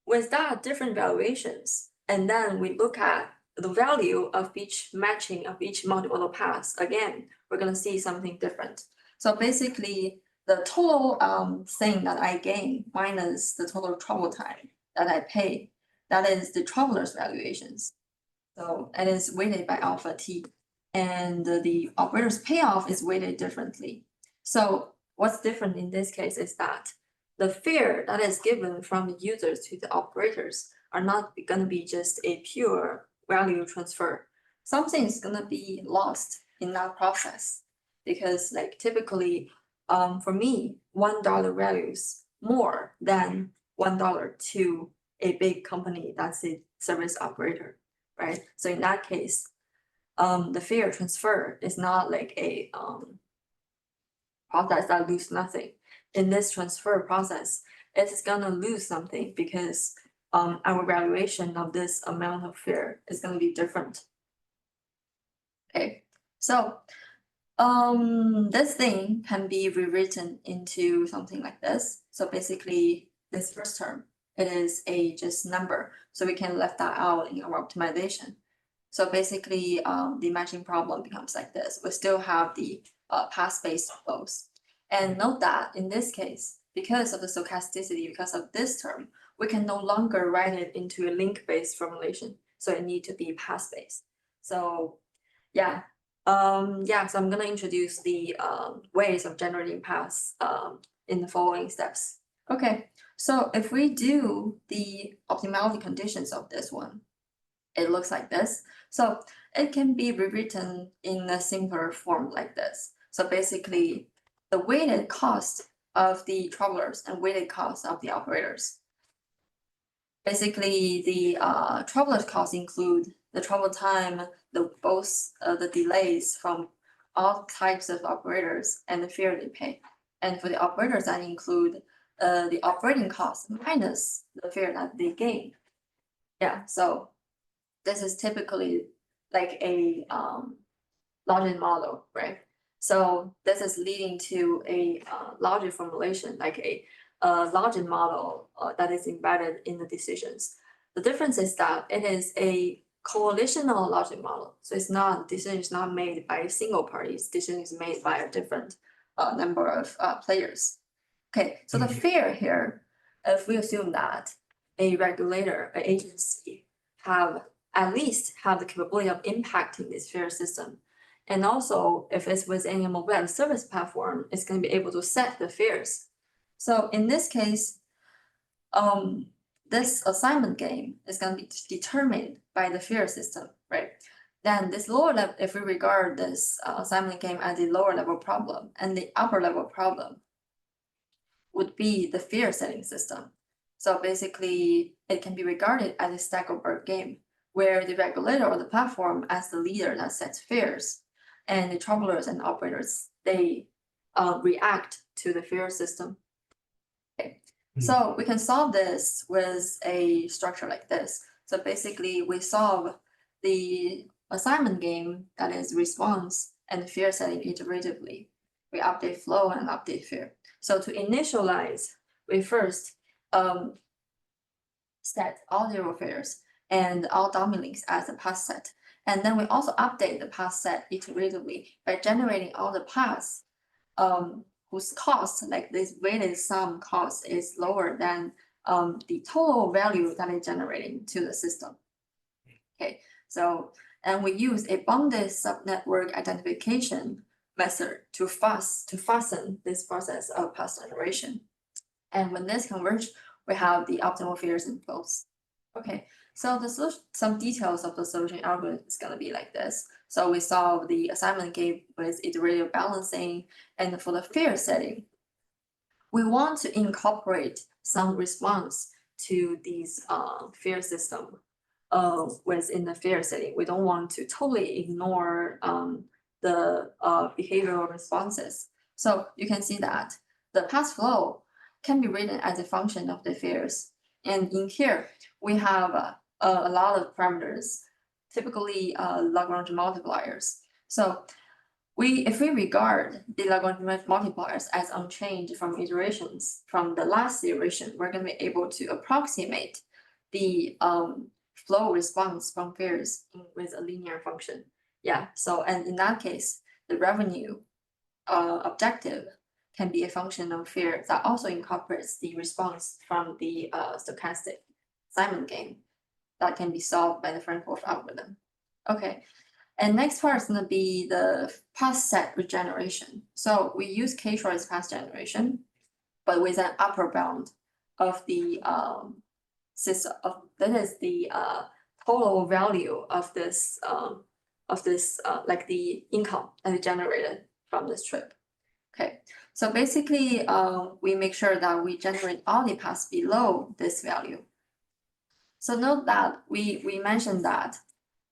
S2: with that different valuations, and then we look at the value of each matching of each multimodal path, again, we're gonna see something different. So basically, the total thing that I gain minus the total travel time that I pay, that is the traveler's valuations. So it is weighted by alpha t, and the operator's payoff is weighted differently. So what's different in this case is that the fare that is given from the users to the operators are not gonna be just a pure value transfer. Something is gonna be lost in that process, because like typically, for me, $1 values more than $1 to a big company that's a service operator, right? So in that case, the fare transfer is not like a process that lose nothing. In this transfer process, it's gonna lose something because our valuation of this amount of fare is gonna be different. Okay, so this thing can be rewritten into something like this. So basically, this first term, it is a just number, so we can left that out in our optimization. So basically, the matching problem becomes like this. We still have the path-based flows. And note that in this case, because of the stochasticity, because of this term, we can no longer write it into a link-based formulation. So it needs to be path-based. So yeah, so I'm gonna introduce the ways of generating paths in the following steps. Okay, So if we do the optimality conditions of this one, it looks like this. So it can be rewritten in a simpler form like this. So basically, the weighted cost of the travelers and weighted cost of the operators. Basically, the travelers costs include the travel time, the delays from all types of operators and the fare they pay. And for the operators, that include the operating costs minus the fare that they gain. Yeah, so this is typically like a logic model, right? So this is leading to a logic formulation, like a logic model that is embedded in the decisions. The difference is that it is a coalitional logic model. So it's not, decision is not made by a single party, decision is made by a different number of players. Okay, so the fear here, if we assume that a regulator, an agency at least have the capability of impacting this fare system. And also, if it's within a mobile service platform, it's going to be able to set the fares. So in this case, this assignment game is going to be determined by the fare system, right? Then this lower level, if we regard this assignment game as a lower level problem, and the upper level problem would be the fare setting system. So basically, it can be regarded as a Stackelberg game, where the regulator or the platform as the leader that sets fares, and the travelers and operators, they react to the fare system. Okay. So we can solve this with a structure like this. So basically, we solve the assignment game, that is response and fare setting iteratively. We update flow and update fare. So to initialize, we first set all zero fares and all dummy links as a path set. And then we also update the path set iteratively by generating all the paths whose cost, like this weighted sum cost, is lower than the total value that is generating to the system. Okay, so, and we use a bounded subnetwork identification method to fasten this process of path generation. And when this converge, we have the optimal fares and flows. Okay, so some details of the solution algorithm is going to be like this. So we solve the assignment game with iterative balancing, and for the fare setting, we want to incorporate some response to these fare system within the fare setting. We don't want to totally ignore the behavioral responses. So you can see that the path flow can be written as a function of the fares. And in here, we have a lot of parameters, typically Lagrange multipliers. So if we regard the Lagrange multipliers as unchanged from iterations, from the last iteration, we're going to be able to approximate the flow response from fares with a linear function. Yeah, so, and in that case, the revenue objective can be a function of fare that also incorporates the response from the stochastic assignment game that can be solved by the Frankfurt algorithm. Okay, and next part is going to be the path set regeneration. So we use k-choice path generation, but with an upper bound of the system of, that is the total value of this like the income that is generated from this trip. Okay, so basically we make sure that we generate all the paths below this value. So note that we mentioned that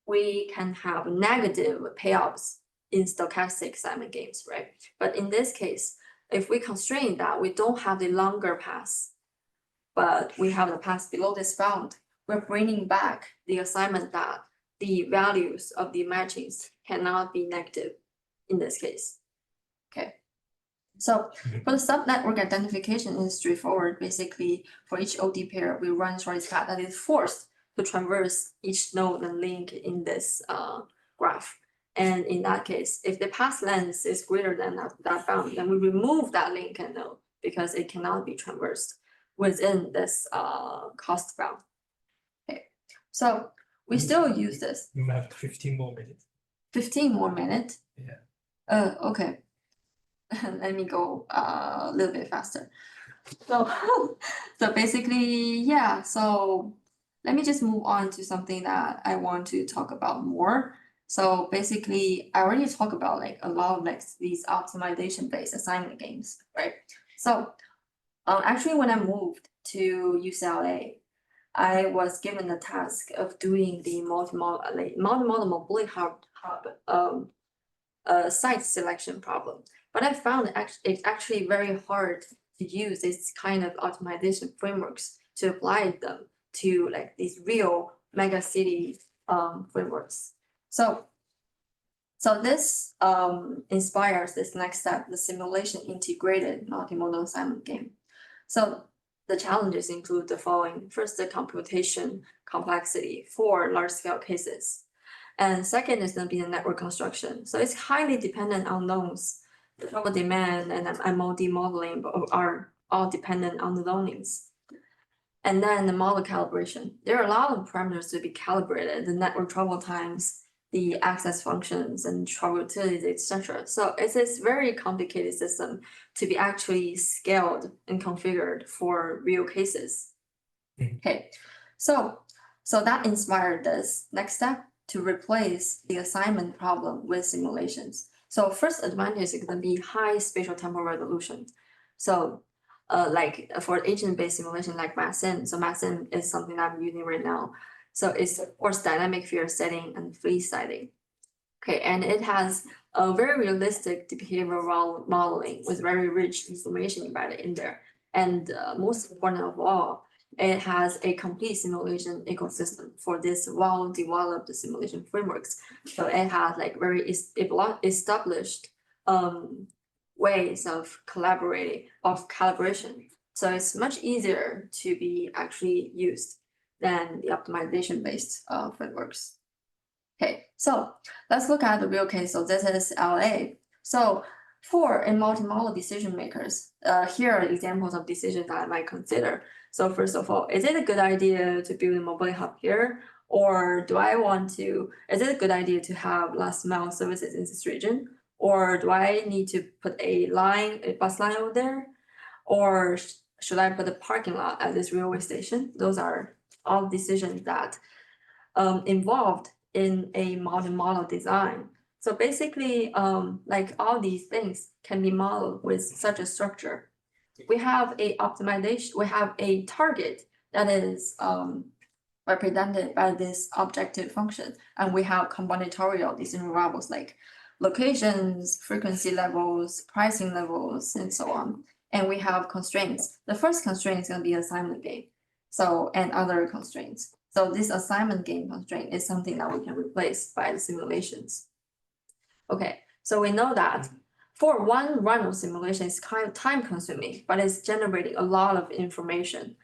S2: we can have negative payoffs in stochastic assignment games, right? But in this case, if we constrain that we don't have the longer paths, but we have the paths below this bound, we're bringing back the assignment that the values of the matchings cannot be negative in this case. Okay. So for the subnetwork identification is straightforward. Basically, for each OD pair, we run shortest path that is forced to traverse each node and link in this graph. And in that case, if the path length is greater than that bound, then we remove that link and node because it cannot be traversed within this cost bound. Okay, so we still use this.
S1: You have 15 more minutes.
S2: 15 more minutes?
S1: Yeah.
S2: Okay. Let me go a little bit faster. So, so basically, yeah, so let me just move on to something that I want to talk about more. So basically, I already talked about like a lot of like these optimization-based assignment games, right? So, actually, when I moved to UCLA, I was given the task of doing the multimodal mobility hub site selection problem. But I found it's actually very hard to use this kind of optimization frameworks to apply them to like these real mega city frameworks. So this inspires this next step, the simulation integrated multimodal assignment game. So the challenges include the following. First, the computation complexity for large scale cases. And second is going to be the network construction. So it's highly dependent on loans. The travel demand and MOD modeling are all dependent on the loanings. And then the model calibration. There are a lot of parameters to be calibrated, the network travel times, the access functions and travel utilities, etc. So it's this very complicated system to be actually scaled and configured for real cases. Okay, so that inspired this next step to replace the assignment problem with simulations. So first advantage is going to be high spatial temporal resolution. So like for agent-based simulation like MathSim, so MathSim is something I'm using right now. So it supports dynamic field setting and freeze sighting. Okay, and it has a very realistic behavioral modeling with very rich information embedded in there. And most important of all, it has a complete simulation ecosystem for this well-developed simulation frameworks. So it has like very established ways of calibration. So it's much easier to be actually used than the optimization-based frameworks. Okay, so let's look at the real case. So this is LA. So for a multimodal decision makers, here are examples of decisions that I might consider. So first of all, is it a good idea to build a mobility hub here? Or is it a good idea to have last mile services in this region? Or do I need to put a bus line over there? Or should I put a parking lot at this railway station? Those are all decisions that involved in a multimodal design. So basically, like all these things can be modeled with such a structure. We have a optimization, we have a target that is represented by this objective function, and we have combinatorial decision variables like locations, frequency levels, pricing levels, and so on. And we have constraints. The first constraint is going to be assignment game. So, and other constraints. So this assignment game constraint is something that we can replace by the simulations. Okay, so we know that for one run of simulation, it's kind of time consuming, but it's generating a lot of information.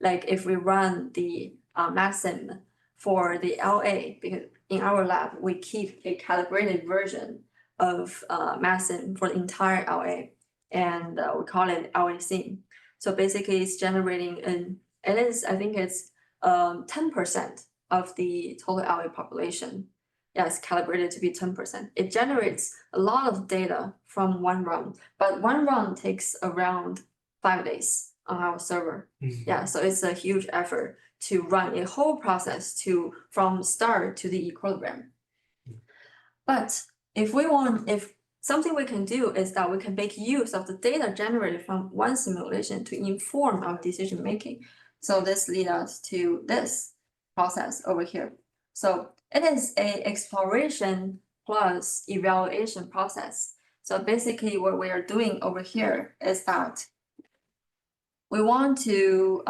S2: Like if we run the MathSim for the LA, because in our lab, we keep a calibrated version of MathSim for the entire LA, and we call it LA sim. So basically it's generating I think it's 10% of the total LA population. Yeah, it's calibrated to be 10%. It generates a lot of data from one run, but one run takes around 5 days on our server. Yeah, so it's a huge effort to run a whole process from start to the equilibrium. But if something we can do is that we can make use of the data generated from one simulation to inform our decision making. So this leads us to this process over here. So it is a exploration plus evaluation process. So basically what we are doing over here is that we want to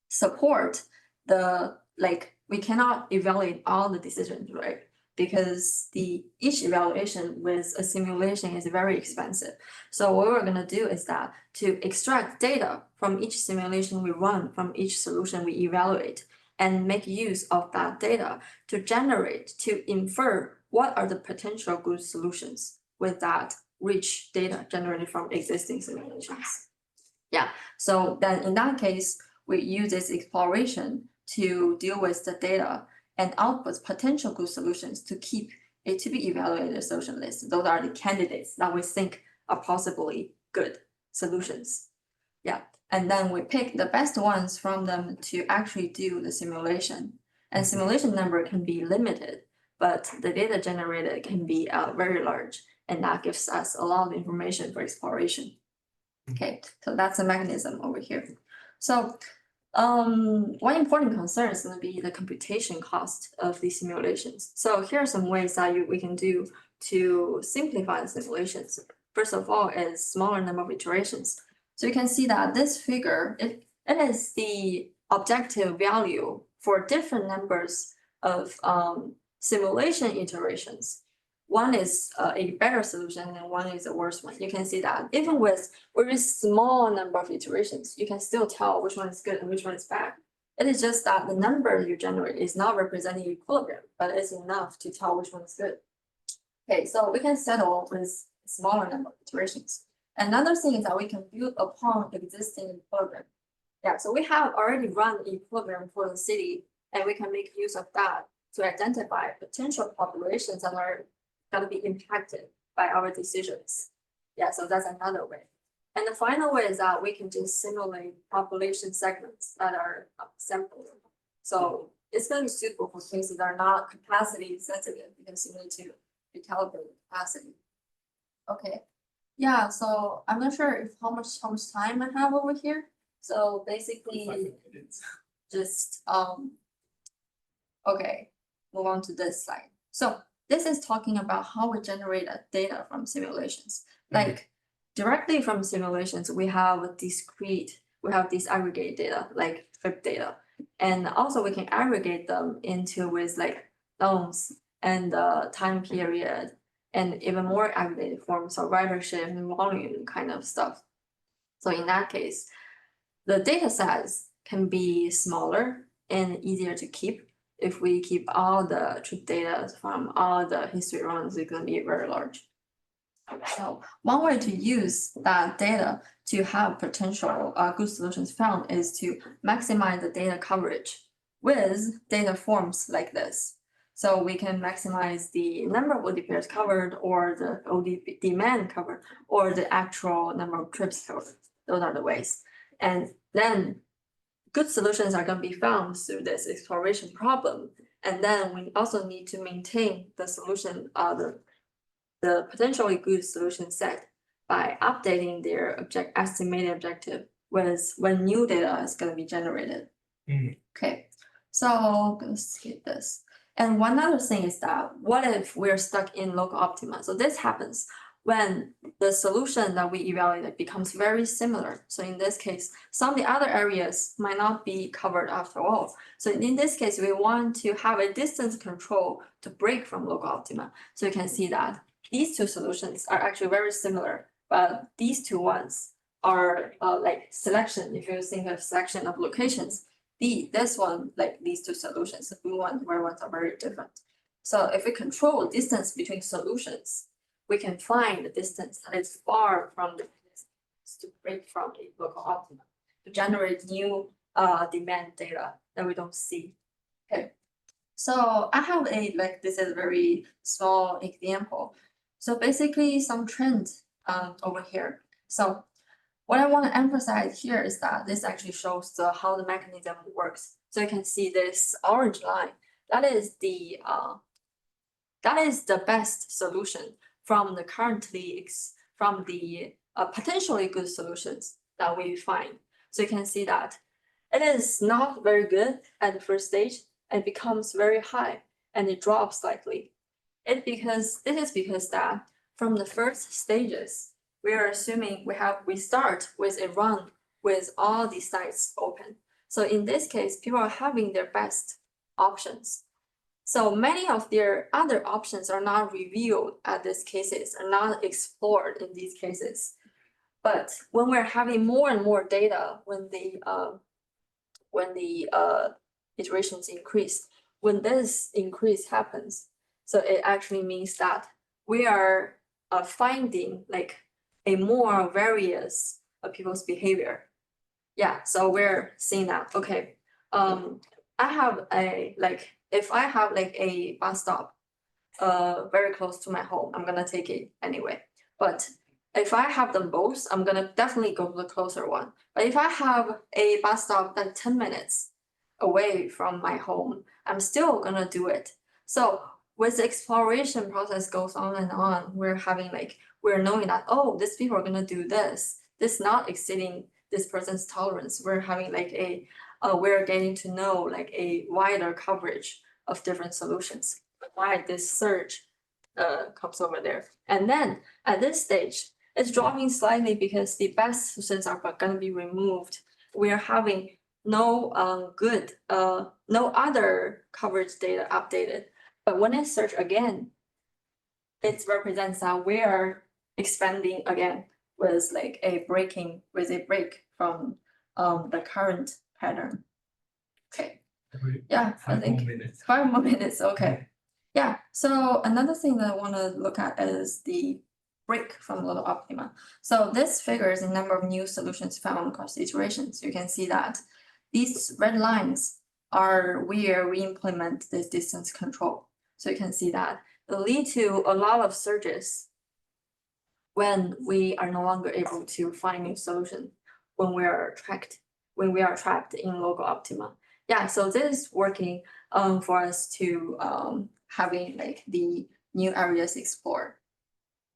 S2: support we cannot evaluate all the decisions, right? Because each evaluation with a simulation is very expensive. So what we're gonna do is that to extract data from each simulation we run, from each solution we evaluate, and make use of that data to infer what are the potential good solutions with that rich data generated from existing simulations. Yeah, so then in that case, we use this exploration to deal with the data and output potential good solutions to keep a to be evaluated solution list. Those are the candidates that we think are possibly good solutions. Yeah, and then we pick the best ones from them to actually do the simulation. And simulation number can be limited, but the data generated can be very large, and that gives us a lot of information for exploration. Okay, so that's the mechanism over here. So one important concern is going to be the computation cost of these simulations. So here are some ways that we can do to simplify the simulations. First of all, is smaller number of iterations. So you can see that this figure, it is the objective value for different numbers of simulation iterations. One is a better solution and one is a worse one. You can see that even with very small number of iterations, you can still tell which one is good and which one is bad. It is just that the number you generate is not representing equilibrium, but it's enough to tell which one is good. Okay, so we can settle with smaller number of iterations. Another thing is that we can build upon existing equilibrium. Yeah, so we have already run equilibrium for the city, and we can make use of that to identify potential populations that are going to be impacted by our decisions. Yeah, so that's another way. And the final way is that we can just simulate population segments that are sampled. So it's going to be suitable for cases that are not capacity sensitive because you need to recalibrate capacity. Okay. Yeah, so I'm not sure if how much time I have over here. So basically just okay, move on to this slide. So this is talking about how we generate data from simulations. Like directly from simulations, we have disaggregate data, like trip data. And also we can aggregate them into with like zones and time period and even more aggregated forms of ridership and volume kind of stuff. So in that case, the data sets can be smaller and easier to keep. If we keep all the trip data from all the history runs, it's going to be very large. So one way to use that data to have potential good solutions found is to maximize the data coverage with data forms like this. So we can maximize the number of OD pairs covered or the OD demand covered or the actual number of trips covered. Those are the ways. And then good solutions are going to be found through this exploration problem. And then we also need to maintain the solution, the potentially good solution set by updating their estimated objective with when new data is going to be generated. Okay, so I'm going to skip this. And one other thing is that what if we're stuck in local optima? So this happens when the solution that we evaluated becomes very similar. So in this case, some of the other areas might not be covered after all. So in this case, we want to have a distance control to break from local optima. So you can see that these two solutions are actually very similar, but these two ones are like selection. If you think of selection of locations, this one, like these two solutions, the blue one, red ones are very different. So if we control distance between solutions, we can find the distance that is far from the distance to break from the local optima to generate new demand data that we don't see. Okay, so I have this is a very small example. So basically some trends over here. So what I want to emphasize here is that this actually shows how the mechanism works. So you can see this orange line. That is the best solution from the potentially good solutions that we find. So you can see that it is not very good at the first stage and becomes very high and it drops slightly. This is because that from the first stages, we are assuming we start with a run with all the sites open. So in this case, people are having their best options. So many of their other options are not revealed at these cases, are not explored in these cases. But when we're having more and more data, when the iterations increase, when this increase happens, so it actually means that we are finding like a more various of people's behavior. Yeah, so we're seeing that, okay, I have if I have like a bus stop very close to my home, I'm gonna take it anyway. But if I have them both, I'm gonna definitely go to the closer one. But if I have a bus stop that's 10 minutes away from my home, I'm still gonna do it. So with the exploration process goes on and on, we're having like, we're knowing that, oh, these people are gonna do this. This not exceeding this person's tolerance. We're having like we're getting to know like a wider coverage of different solutions. Why this surge comes over there. And then at this stage, it's dropping slightly because the best solutions are gonna be removed. We are having no no other coverage data updated. But when I search again, it represents that we are expanding again with like a break from the current pattern. Okay. Yeah, I think 5 more minutes, okay. Yeah, so another thing that I want to look at is the break from little optima. So this figures the number of new solutions found across iterations. You can see that these red lines are where we implement this distance control. So you can see that it lead to a lot of surges when we are no longer able to find new solution, when we are trapped in local optima. Yeah, so this is working for us to having like the new areas explored.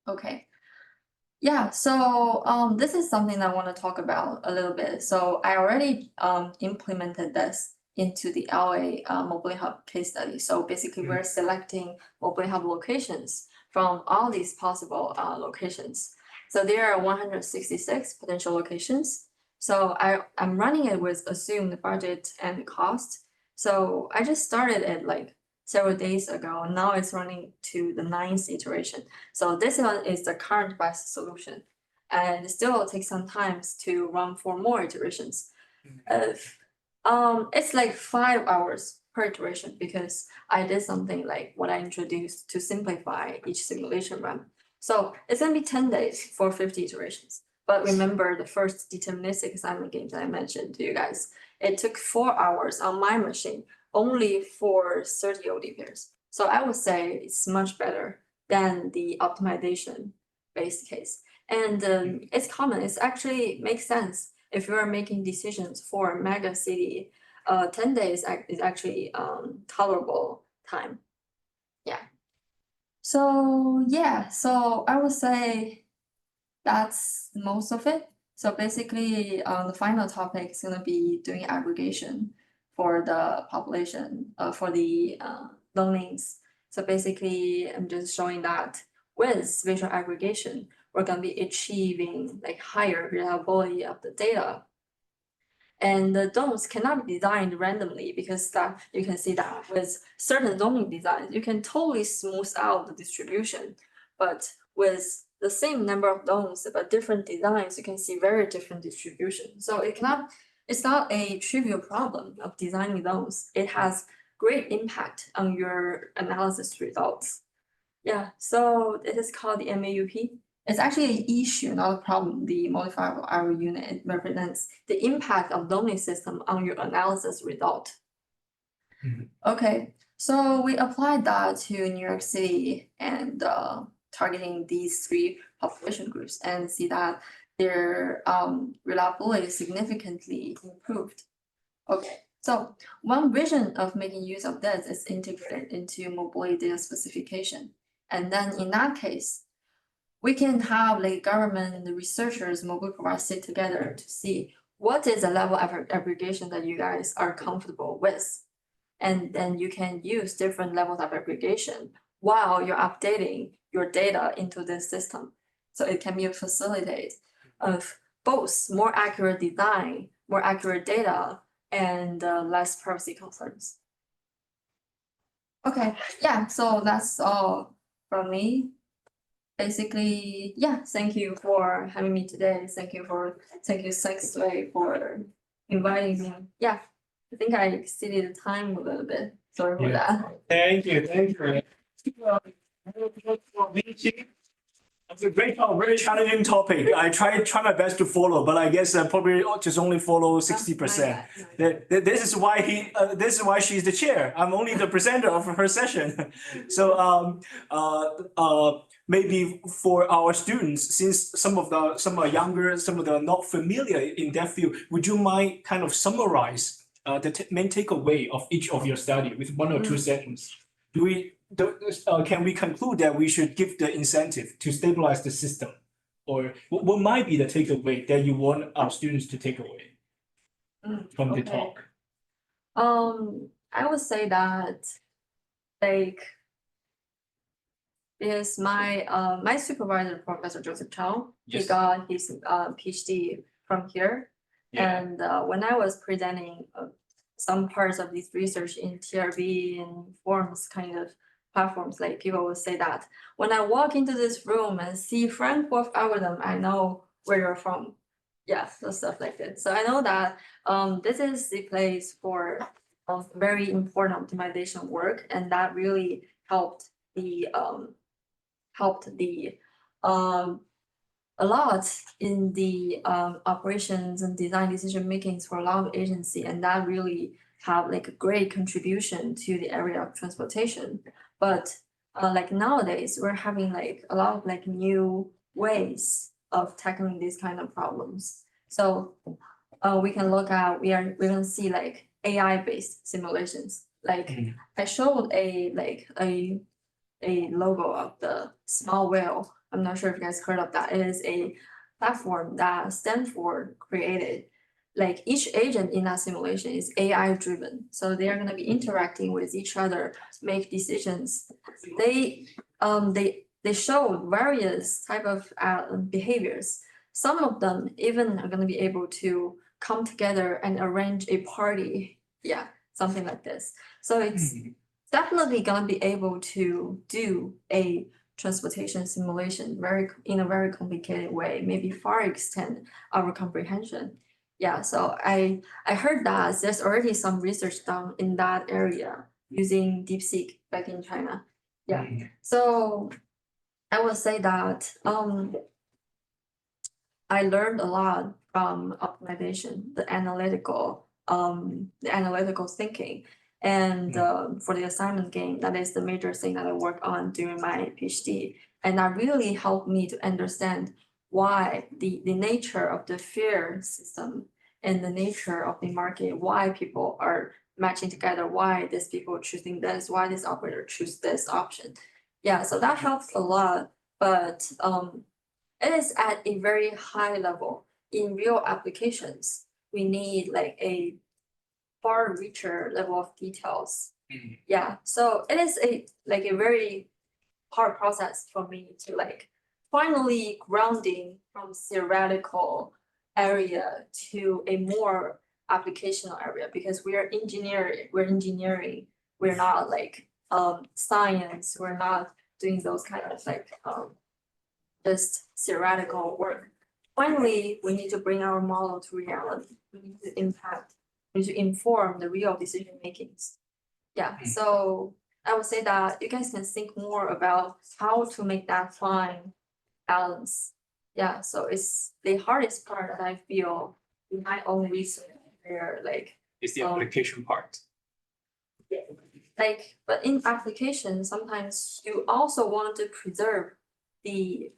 S2: Okay. Yeah, so this is something I want to talk about a little bit. So I already implemented this into the LA Mobility Hub case study. So basically we're selecting Mobility Hub locations from all these possible locations. So there are 166 potential locations. So I'm running it with assumed budget and cost. So I just started it like several days ago, and now it's running to the 9th iteration. So this one is the current best solution, and it still takes some time to run for more iterations. It's like 5 hours per iteration because I did something like what I introduced to simplify each simulation run. So it's gonna be 10 days for 50 iterations. But remember the first deterministic assignment game that I mentioned to you guys, it took 4 hours on my machine only for 30 OD pairs. So I would say it's much better than the optimization based case. And it's common, it's actually makes sense if you're making decisions for a mega city. 10 days is actually tolerable time. Yeah. So yeah, so I would say that's most of it. So basically, the final topic is gonna be doing aggregation for the population, for the learnings. So basically, I'm just showing that with spatial aggregation, we're gonna be achieving like higher reliability of the data. And the domes cannot be designed randomly because that you can see that with certain zoning designs, you can totally smooth out the distribution. But with the same number of domes but different designs, you can see very different distribution. So it's not a trivial problem of designing domes. It has great impact on your analysis results. Yeah, so this is called the MAUP. It's actually an issue, not a problem. The modifiable error unit represents the impact of zoning system on your analysis result. Okay, so we applied that to New York City and targeting these 3 population groups and see that their reliability significantly improved. Okay, so one vision of making use of this is integrated into mobility data specification. And then in that case, we can have like government and the researchers, mobile providers sit together to see what is the level of aggregation that you guys are comfortable with. And then you can use different levels of aggregation while you're updating your data into this system. So it can be a facilitate of both more accurate design, more accurate data, and less privacy concerns. Okay, yeah, so that's all from me. Basically, yeah, thank you for having me today. Thank you Sexway for inviting me. Yeah, I think I exceeded the time a little bit. Sorry for that.
S1: Thank you. It's a great, very challenging topic. I try my best to follow, but I guess probably just only follow 60%. This is why this is why she's the chair. I'm only the presenter of her session. So maybe for our students, since some are younger, some of them are not familiar in that field, would you mind kind of summarize the main takeaway of each of your study with one or two sentences? Can we conclude that we should give the incentive to stabilize the system? Or what might be the takeaway that you want our students to take away from the talk?
S2: I would say that like because my supervisor, Professor Joseph Chang, he
S1: Yes.
S2: got his PhD from here.
S1: Yeah.
S2: And when I was presenting some parts of this research in TRB and forums kind of platforms, like people would say that when I walk into this room and see Frankfurt algorithm, I know where you're from. Yeah, so stuff like that. So I know that this is the place for very important optimization work, and that really helped the a lot in the operations and design decision makings for a lot of agency, and that really have like a great contribution to the area of transportation. But like nowadays, we're having like a lot of like new ways of tackling these kind of problems. So we can look at we're gonna see like AI based simulations. Like I showed a logo of the small whale. I'm not sure if you guys heard of that. It is a platform that Stanford created. Like each agent in that simulation is AI driven. So they are gonna be interacting with each other to make decisions. They showed various type of behaviors. Some of them even are gonna be able to come together and arrange a party. Yeah, something like this. So it's definitely gonna be able to do a transportation simulation in a very complicated way, maybe far extend our comprehension. Yeah, so I heard that there's already some research done in that area using DeepSeek back in China. Yeah, so I would say that I learned a lot from optimization, the analytical thinking. And for the assignment game, that is the major thing that I work on during my PhD. And that really helped me to understand why the nature of the fare system and the nature of the market, why people are matching together, why these people choosing this, why this operator choose this option. Yeah, so that helps a lot, but it is at a very high level. In real applications, we need like a far richer level of details. Yeah, so it is a very hard process for me to like finally grounding from theoretical area to a more applicational area, because we're engineering, we're not like science, we're not doing those kind of like just theoretical work. Finally, we need to bring our model to reality. We need to we need to inform the real decision makings. Yeah, so I would say that you guys can think more about how to make that fine balance. Yeah, so it's the hardest part that I feel in my own research where like
S1: It's the application part.
S2: like, but in application, sometimes you also want to preserve the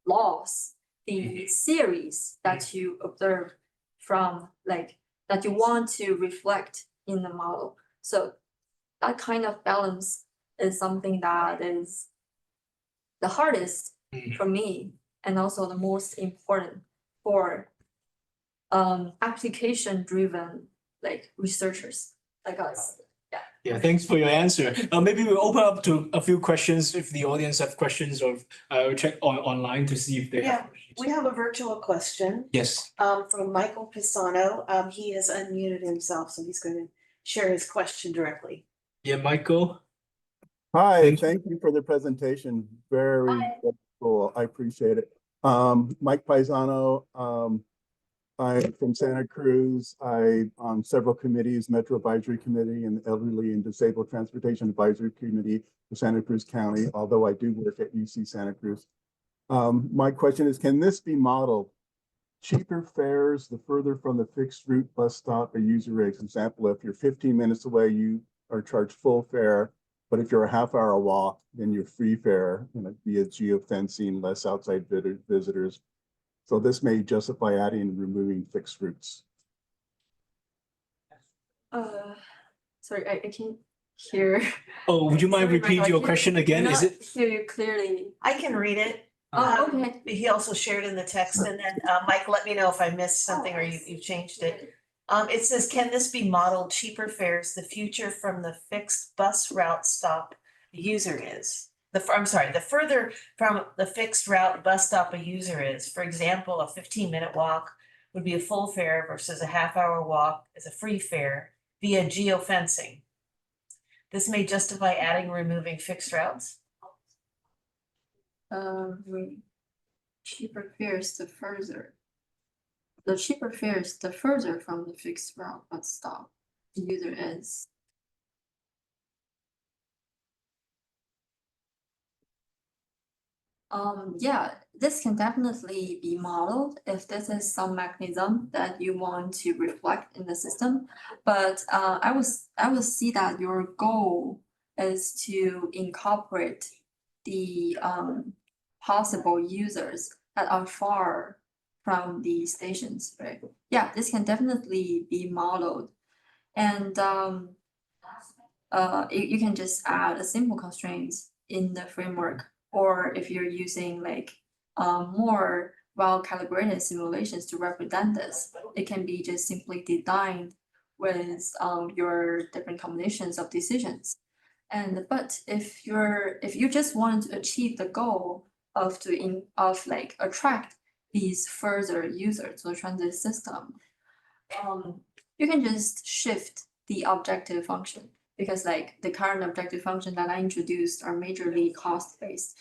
S2: laws, the series that you observe from like that you want to reflect in the model. So that kind of balance is something that is the hardest for me, and also the most important for application driven like researchers like us.
S1: Yeah, thanks for your answer. Maybe we'll open up to a few questions if the audience have questions, or I'll check online to see if they have questions.
S3: We have a virtual question
S1: Yes.
S3: from Michael Pisano. He has unmuted himself, so he's going to share his question directly.
S1: Yeah, Michael.
S4: Hi, thank you for the presentation. Very cool. I appreciate it. Mike Paisano. I'm from Santa Cruz. I'm on several committees, Metro Advisory Committee and Elderly and Disabled Transportation Advisory Committee for Santa Cruz County, although I do work at UC Santa Cruz. My question is, can this be modeled? Cheaper fares the further from the fixed route bus stop a user is. For example, if you're 15 minutes away, you are charged full fare. But if you're a half-hour walk, then you're free fare, via geofencing, less outside visitors. So this may justify adding and removing fixed routes.
S2: Sorry, I can't hear.
S1: Oh, would you mind
S2: Sorry,
S1: repeating
S2: Michael,
S1: your question again?
S2: Cannot
S1: Is it?
S2: hear you clearly.
S3: I can read it.
S2: Oh, okay.
S3: He also shared in the text, and then Mike, let me know if I missed something or you changed it. It says, can this be modeled cheaper fares, the future from the fixed bus route stop the user is? The further from the fixed route bus stop a user is. For example, a 15-minute walk would be a full fare versus a half-hour walk is a free fare via geofencing. This may justify adding or removing fixed routes.
S2: Cheaper fares the further. The cheaper fares the further from the fixed route bus stop the user is. Yeah, this can definitely be modeled if this is some mechanism that you want to reflect in the system. But I would see that your goal is to incorporate the possible users that are far from the stations, right? Yeah, this can definitely be modeled. And you can just add a simple constraints in the framework. Or if you're using like more well-calibrated simulations to represent this, it can be just simply designed with your different combinations of decisions. But if you just want to achieve the goal of like attract these further users to the transit system, you can just shift the objective function, because like the current objective function that I introduced are majorly cost-based.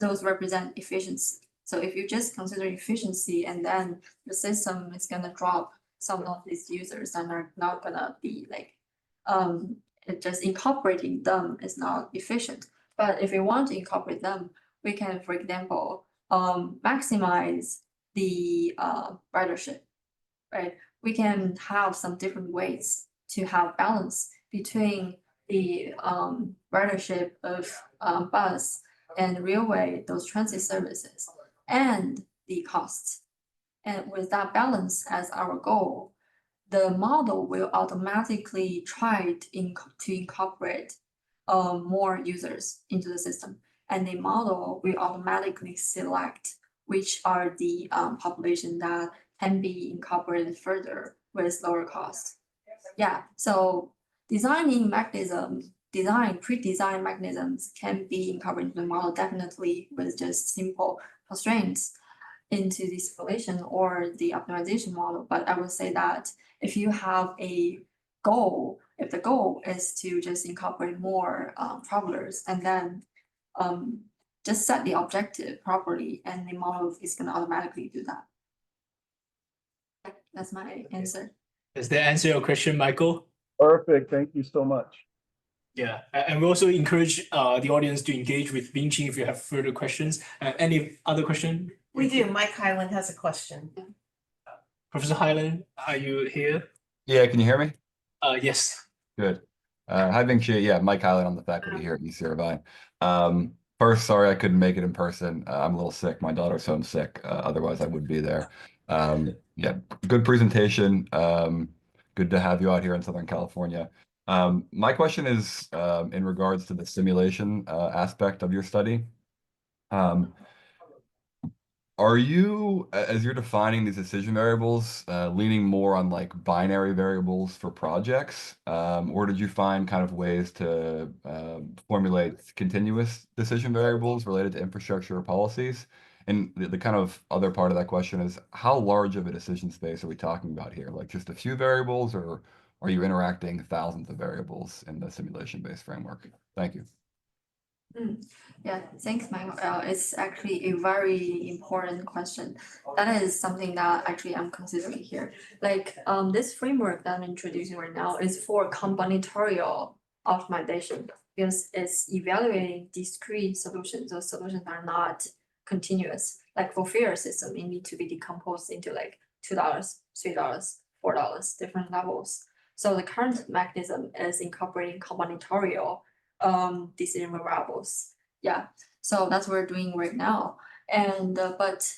S2: Those represent efficiency. So if you just consider efficiency, and then the system is gonna drop some of these users and are not gonna be like just incorporating them is not efficient. But if we want to incorporate them, we can, for example, maximize the ridership, right? We can have some different ways to have balance between the ridership of bus and railway, those transit services, and the costs. And with that balance as our goal, the model will automatically try to incorporate more users into the system. And the model will automatically select which are the population that can be incorporated further with lower cost. Yeah, so pre-designed mechanisms can be incorporated in the model definitely with just simple constraints into the simulation or the optimization model. But I would say that if you have a goal, if the goal is to just incorporate more travelers, and then just set the objective properly, and the model is gonna automatically do that. That's my answer.
S1: Does that answer your question, Michael?
S4: Perfect. Thank you so much.
S1: Yeah, and we also encourage the audience to engage with Bingqing if you have further questions. Any other question?
S3: We do. Mike Highland has a question.
S1: Professor Highland, are you here?
S5: Yeah, can you hear me?
S1: Yes.
S5: Good. Hi, Bingqing. Yeah, Mike Highland. I'm the faculty here at UC Irvine. First, sorry I couldn't make it in person. I'm a little sick. My daughter's home sick. Otherwise, I would be there. Yeah, good presentation. Good to have you out here in Southern California. My question is in regards to the simulation aspect of your study. Are you, as you're defining these decision variables, leaning more on like binary variables for projects, or did you find kind of ways to formulate continuous decision variables related to infrastructure or policies? And the kind of other part of that question is, how large of a decision space are we talking about here? Like just a few variables, or are you interacting thousands of variables in the simulation-based framework? Thank you.
S2: Yeah, thanks, Michael. It's actually a very important question. That is something that actually I'm considering here. Like this framework that I'm introducing right now is for combinatorial optimization, because it's evaluating discrete solutions. Those solutions are not continuous. Like for fair system, it need to be decomposed into like $2, $3, $4, different levels. So the current mechanism is incorporating combinatorial decision variables. Yeah, so that's what we're doing right now. And but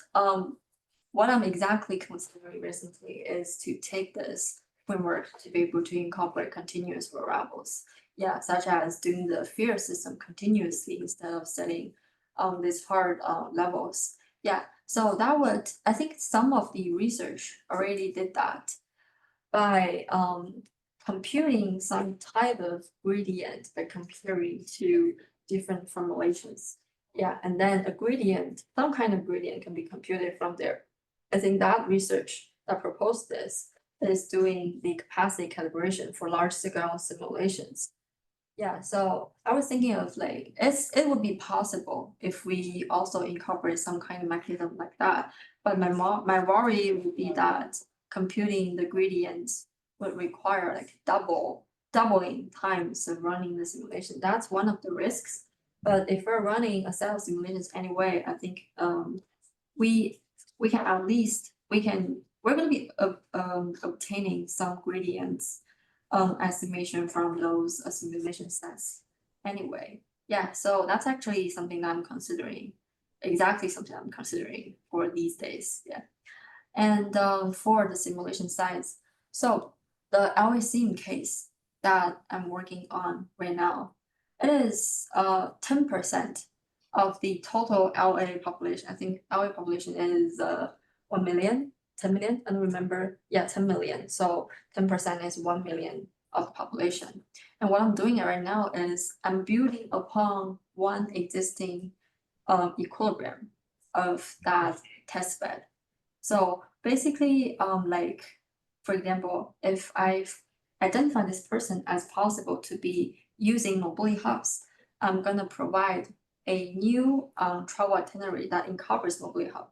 S2: what I'm exactly considering recently is to take this framework to be able to incorporate continuous variables. Yeah, such as doing the fair system continuously instead of setting these hard levels. Yeah, so that would, I think some of the research already did that by computing some type of gradient by comparing to different formulations. Yeah, and then a gradient, some kind of gradient can be computed from there. I think that research that proposed this is doing the capacity calibration for large scale simulations. Yeah, so I was thinking of like, it would be possible if we also incorporate some kind of mechanism like that. But my worry would be that computing the gradients would require like doubling times of running the simulation. That's one of the risks. But if we're running a set of simulations anyway, I think we can at least, we're gonna be obtaining some gradients estimation from those simulation sets anyway. Yeah, so that's actually something that I'm considering, exactly something I'm considering for these days, yeah. And for the simulation size, so the LACM case that I'm working on right now, it is 10% of the total LA population. I think LA population is 1 million, 10 million, I don't remember. Yeah, 10 million. So 10% is 1 million of the population. And what I'm doing right now is I'm building upon one existing equilibrium of that test bed. So basically, like, for example, if I've identified this person as possible to be using mobility hubs, I'm gonna provide a new travel itinerary that incorporates mobility hub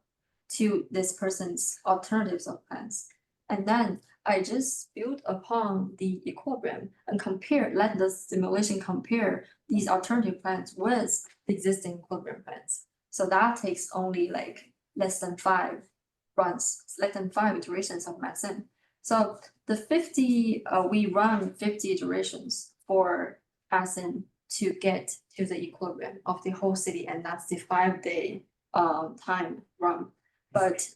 S2: to this person's alternatives of plans. And then I just build upon the equilibrium and let the simulation compare these alternative plans with the existing equilibrium plans. So that takes only like less than 5 runs, less than 5 iterations of MathSim. So the 50, we run 50 iterations for MathSim to get to the equilibrium of the whole city, and that's the 5-day time run. But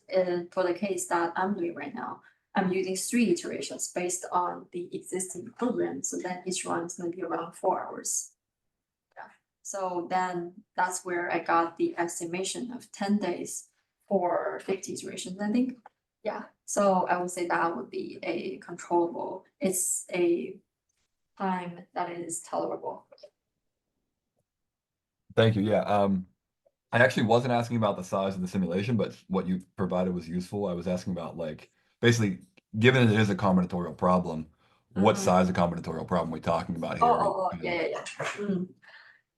S2: for the case that I'm doing right now, I'm using 3 iterations based on the existing equilibrium. So then each run is gonna be around 4 hours. Yeah. So then that's where I got the estimation of 10 days for 50 iterations, I think. Yeah, so I would say that would be a controllable, it's a time that is tolerable.
S5: Thank you. Yeah. I actually wasn't asking about the size of the simulation, but what you provided was useful. I was asking about like basically, given it is a combinatorial problem, what size of combinatorial problem are we talking about here?
S2: Yeah.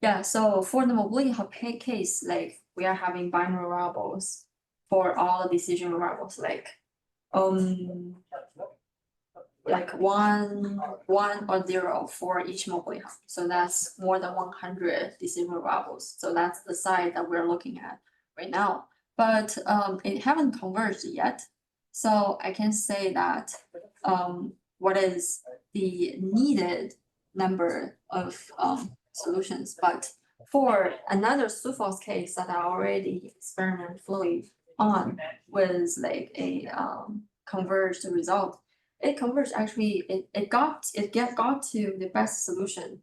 S2: Yeah, so for the mobility hub case, like we are having binary variables for all the decision variables, like one or 0 for each mobility hub. So that's more than 100 decision variables. So that's the size that we're looking at right now. But it haven't converged yet. So I can say that what is the needed number of solutions. But for another Suffolk case that I already experimented fully on with like a converged result, it converged actually, it got to the best solution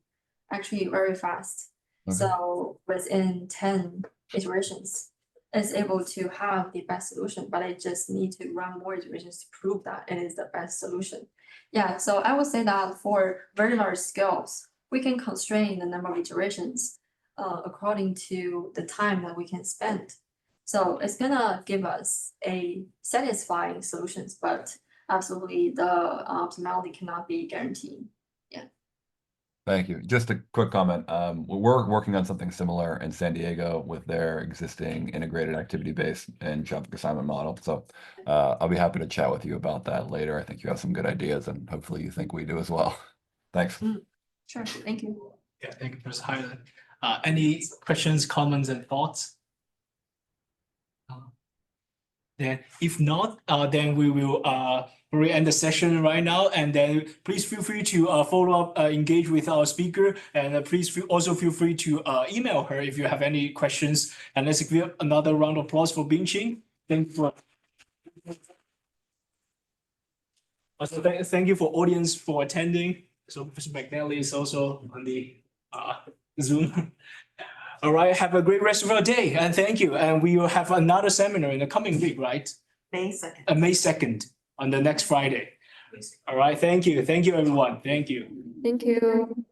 S2: actually very fast.
S5: Okay.
S2: So within 10 iterations, it's able to have the best solution, but I just need to run more iterations to prove that it is the best solution. Yeah, so I would say that for very large scales, we can constrain the number of iterations according to the time that we can spend. So it's gonna give us a satisfying solutions, but absolutely the optimality cannot be guaranteed. Yeah.
S5: Thank you. Just a quick comment. We're working on something similar in San Diego with their existing integrated activity-based and traffic assignment model. So I'll be happy to chat with you about that later. I think you have some good ideas, and hopefully you think we do as well. Thanks.
S2: Sure. Thank you.
S1: Yeah, thank you, Professor Hyland. Any questions, comments, and thoughts? Then if not, then we will probably end the session right now. And then please feel free to follow up, engage with our speaker, and also feel free to email her if you have any questions. And let's give another round of applause for Bingqing. Thank you. Also, thank you for audience for attending. So Professor McNally is also on the Zoom. All right, have a great rest of your day, and thank you. And we will have another seminar in the coming week, right?
S3: May 2nd.
S1: May 2nd, on the next Friday. All right, thank you. Thank you, everyone. Thank you.
S2: Thank you.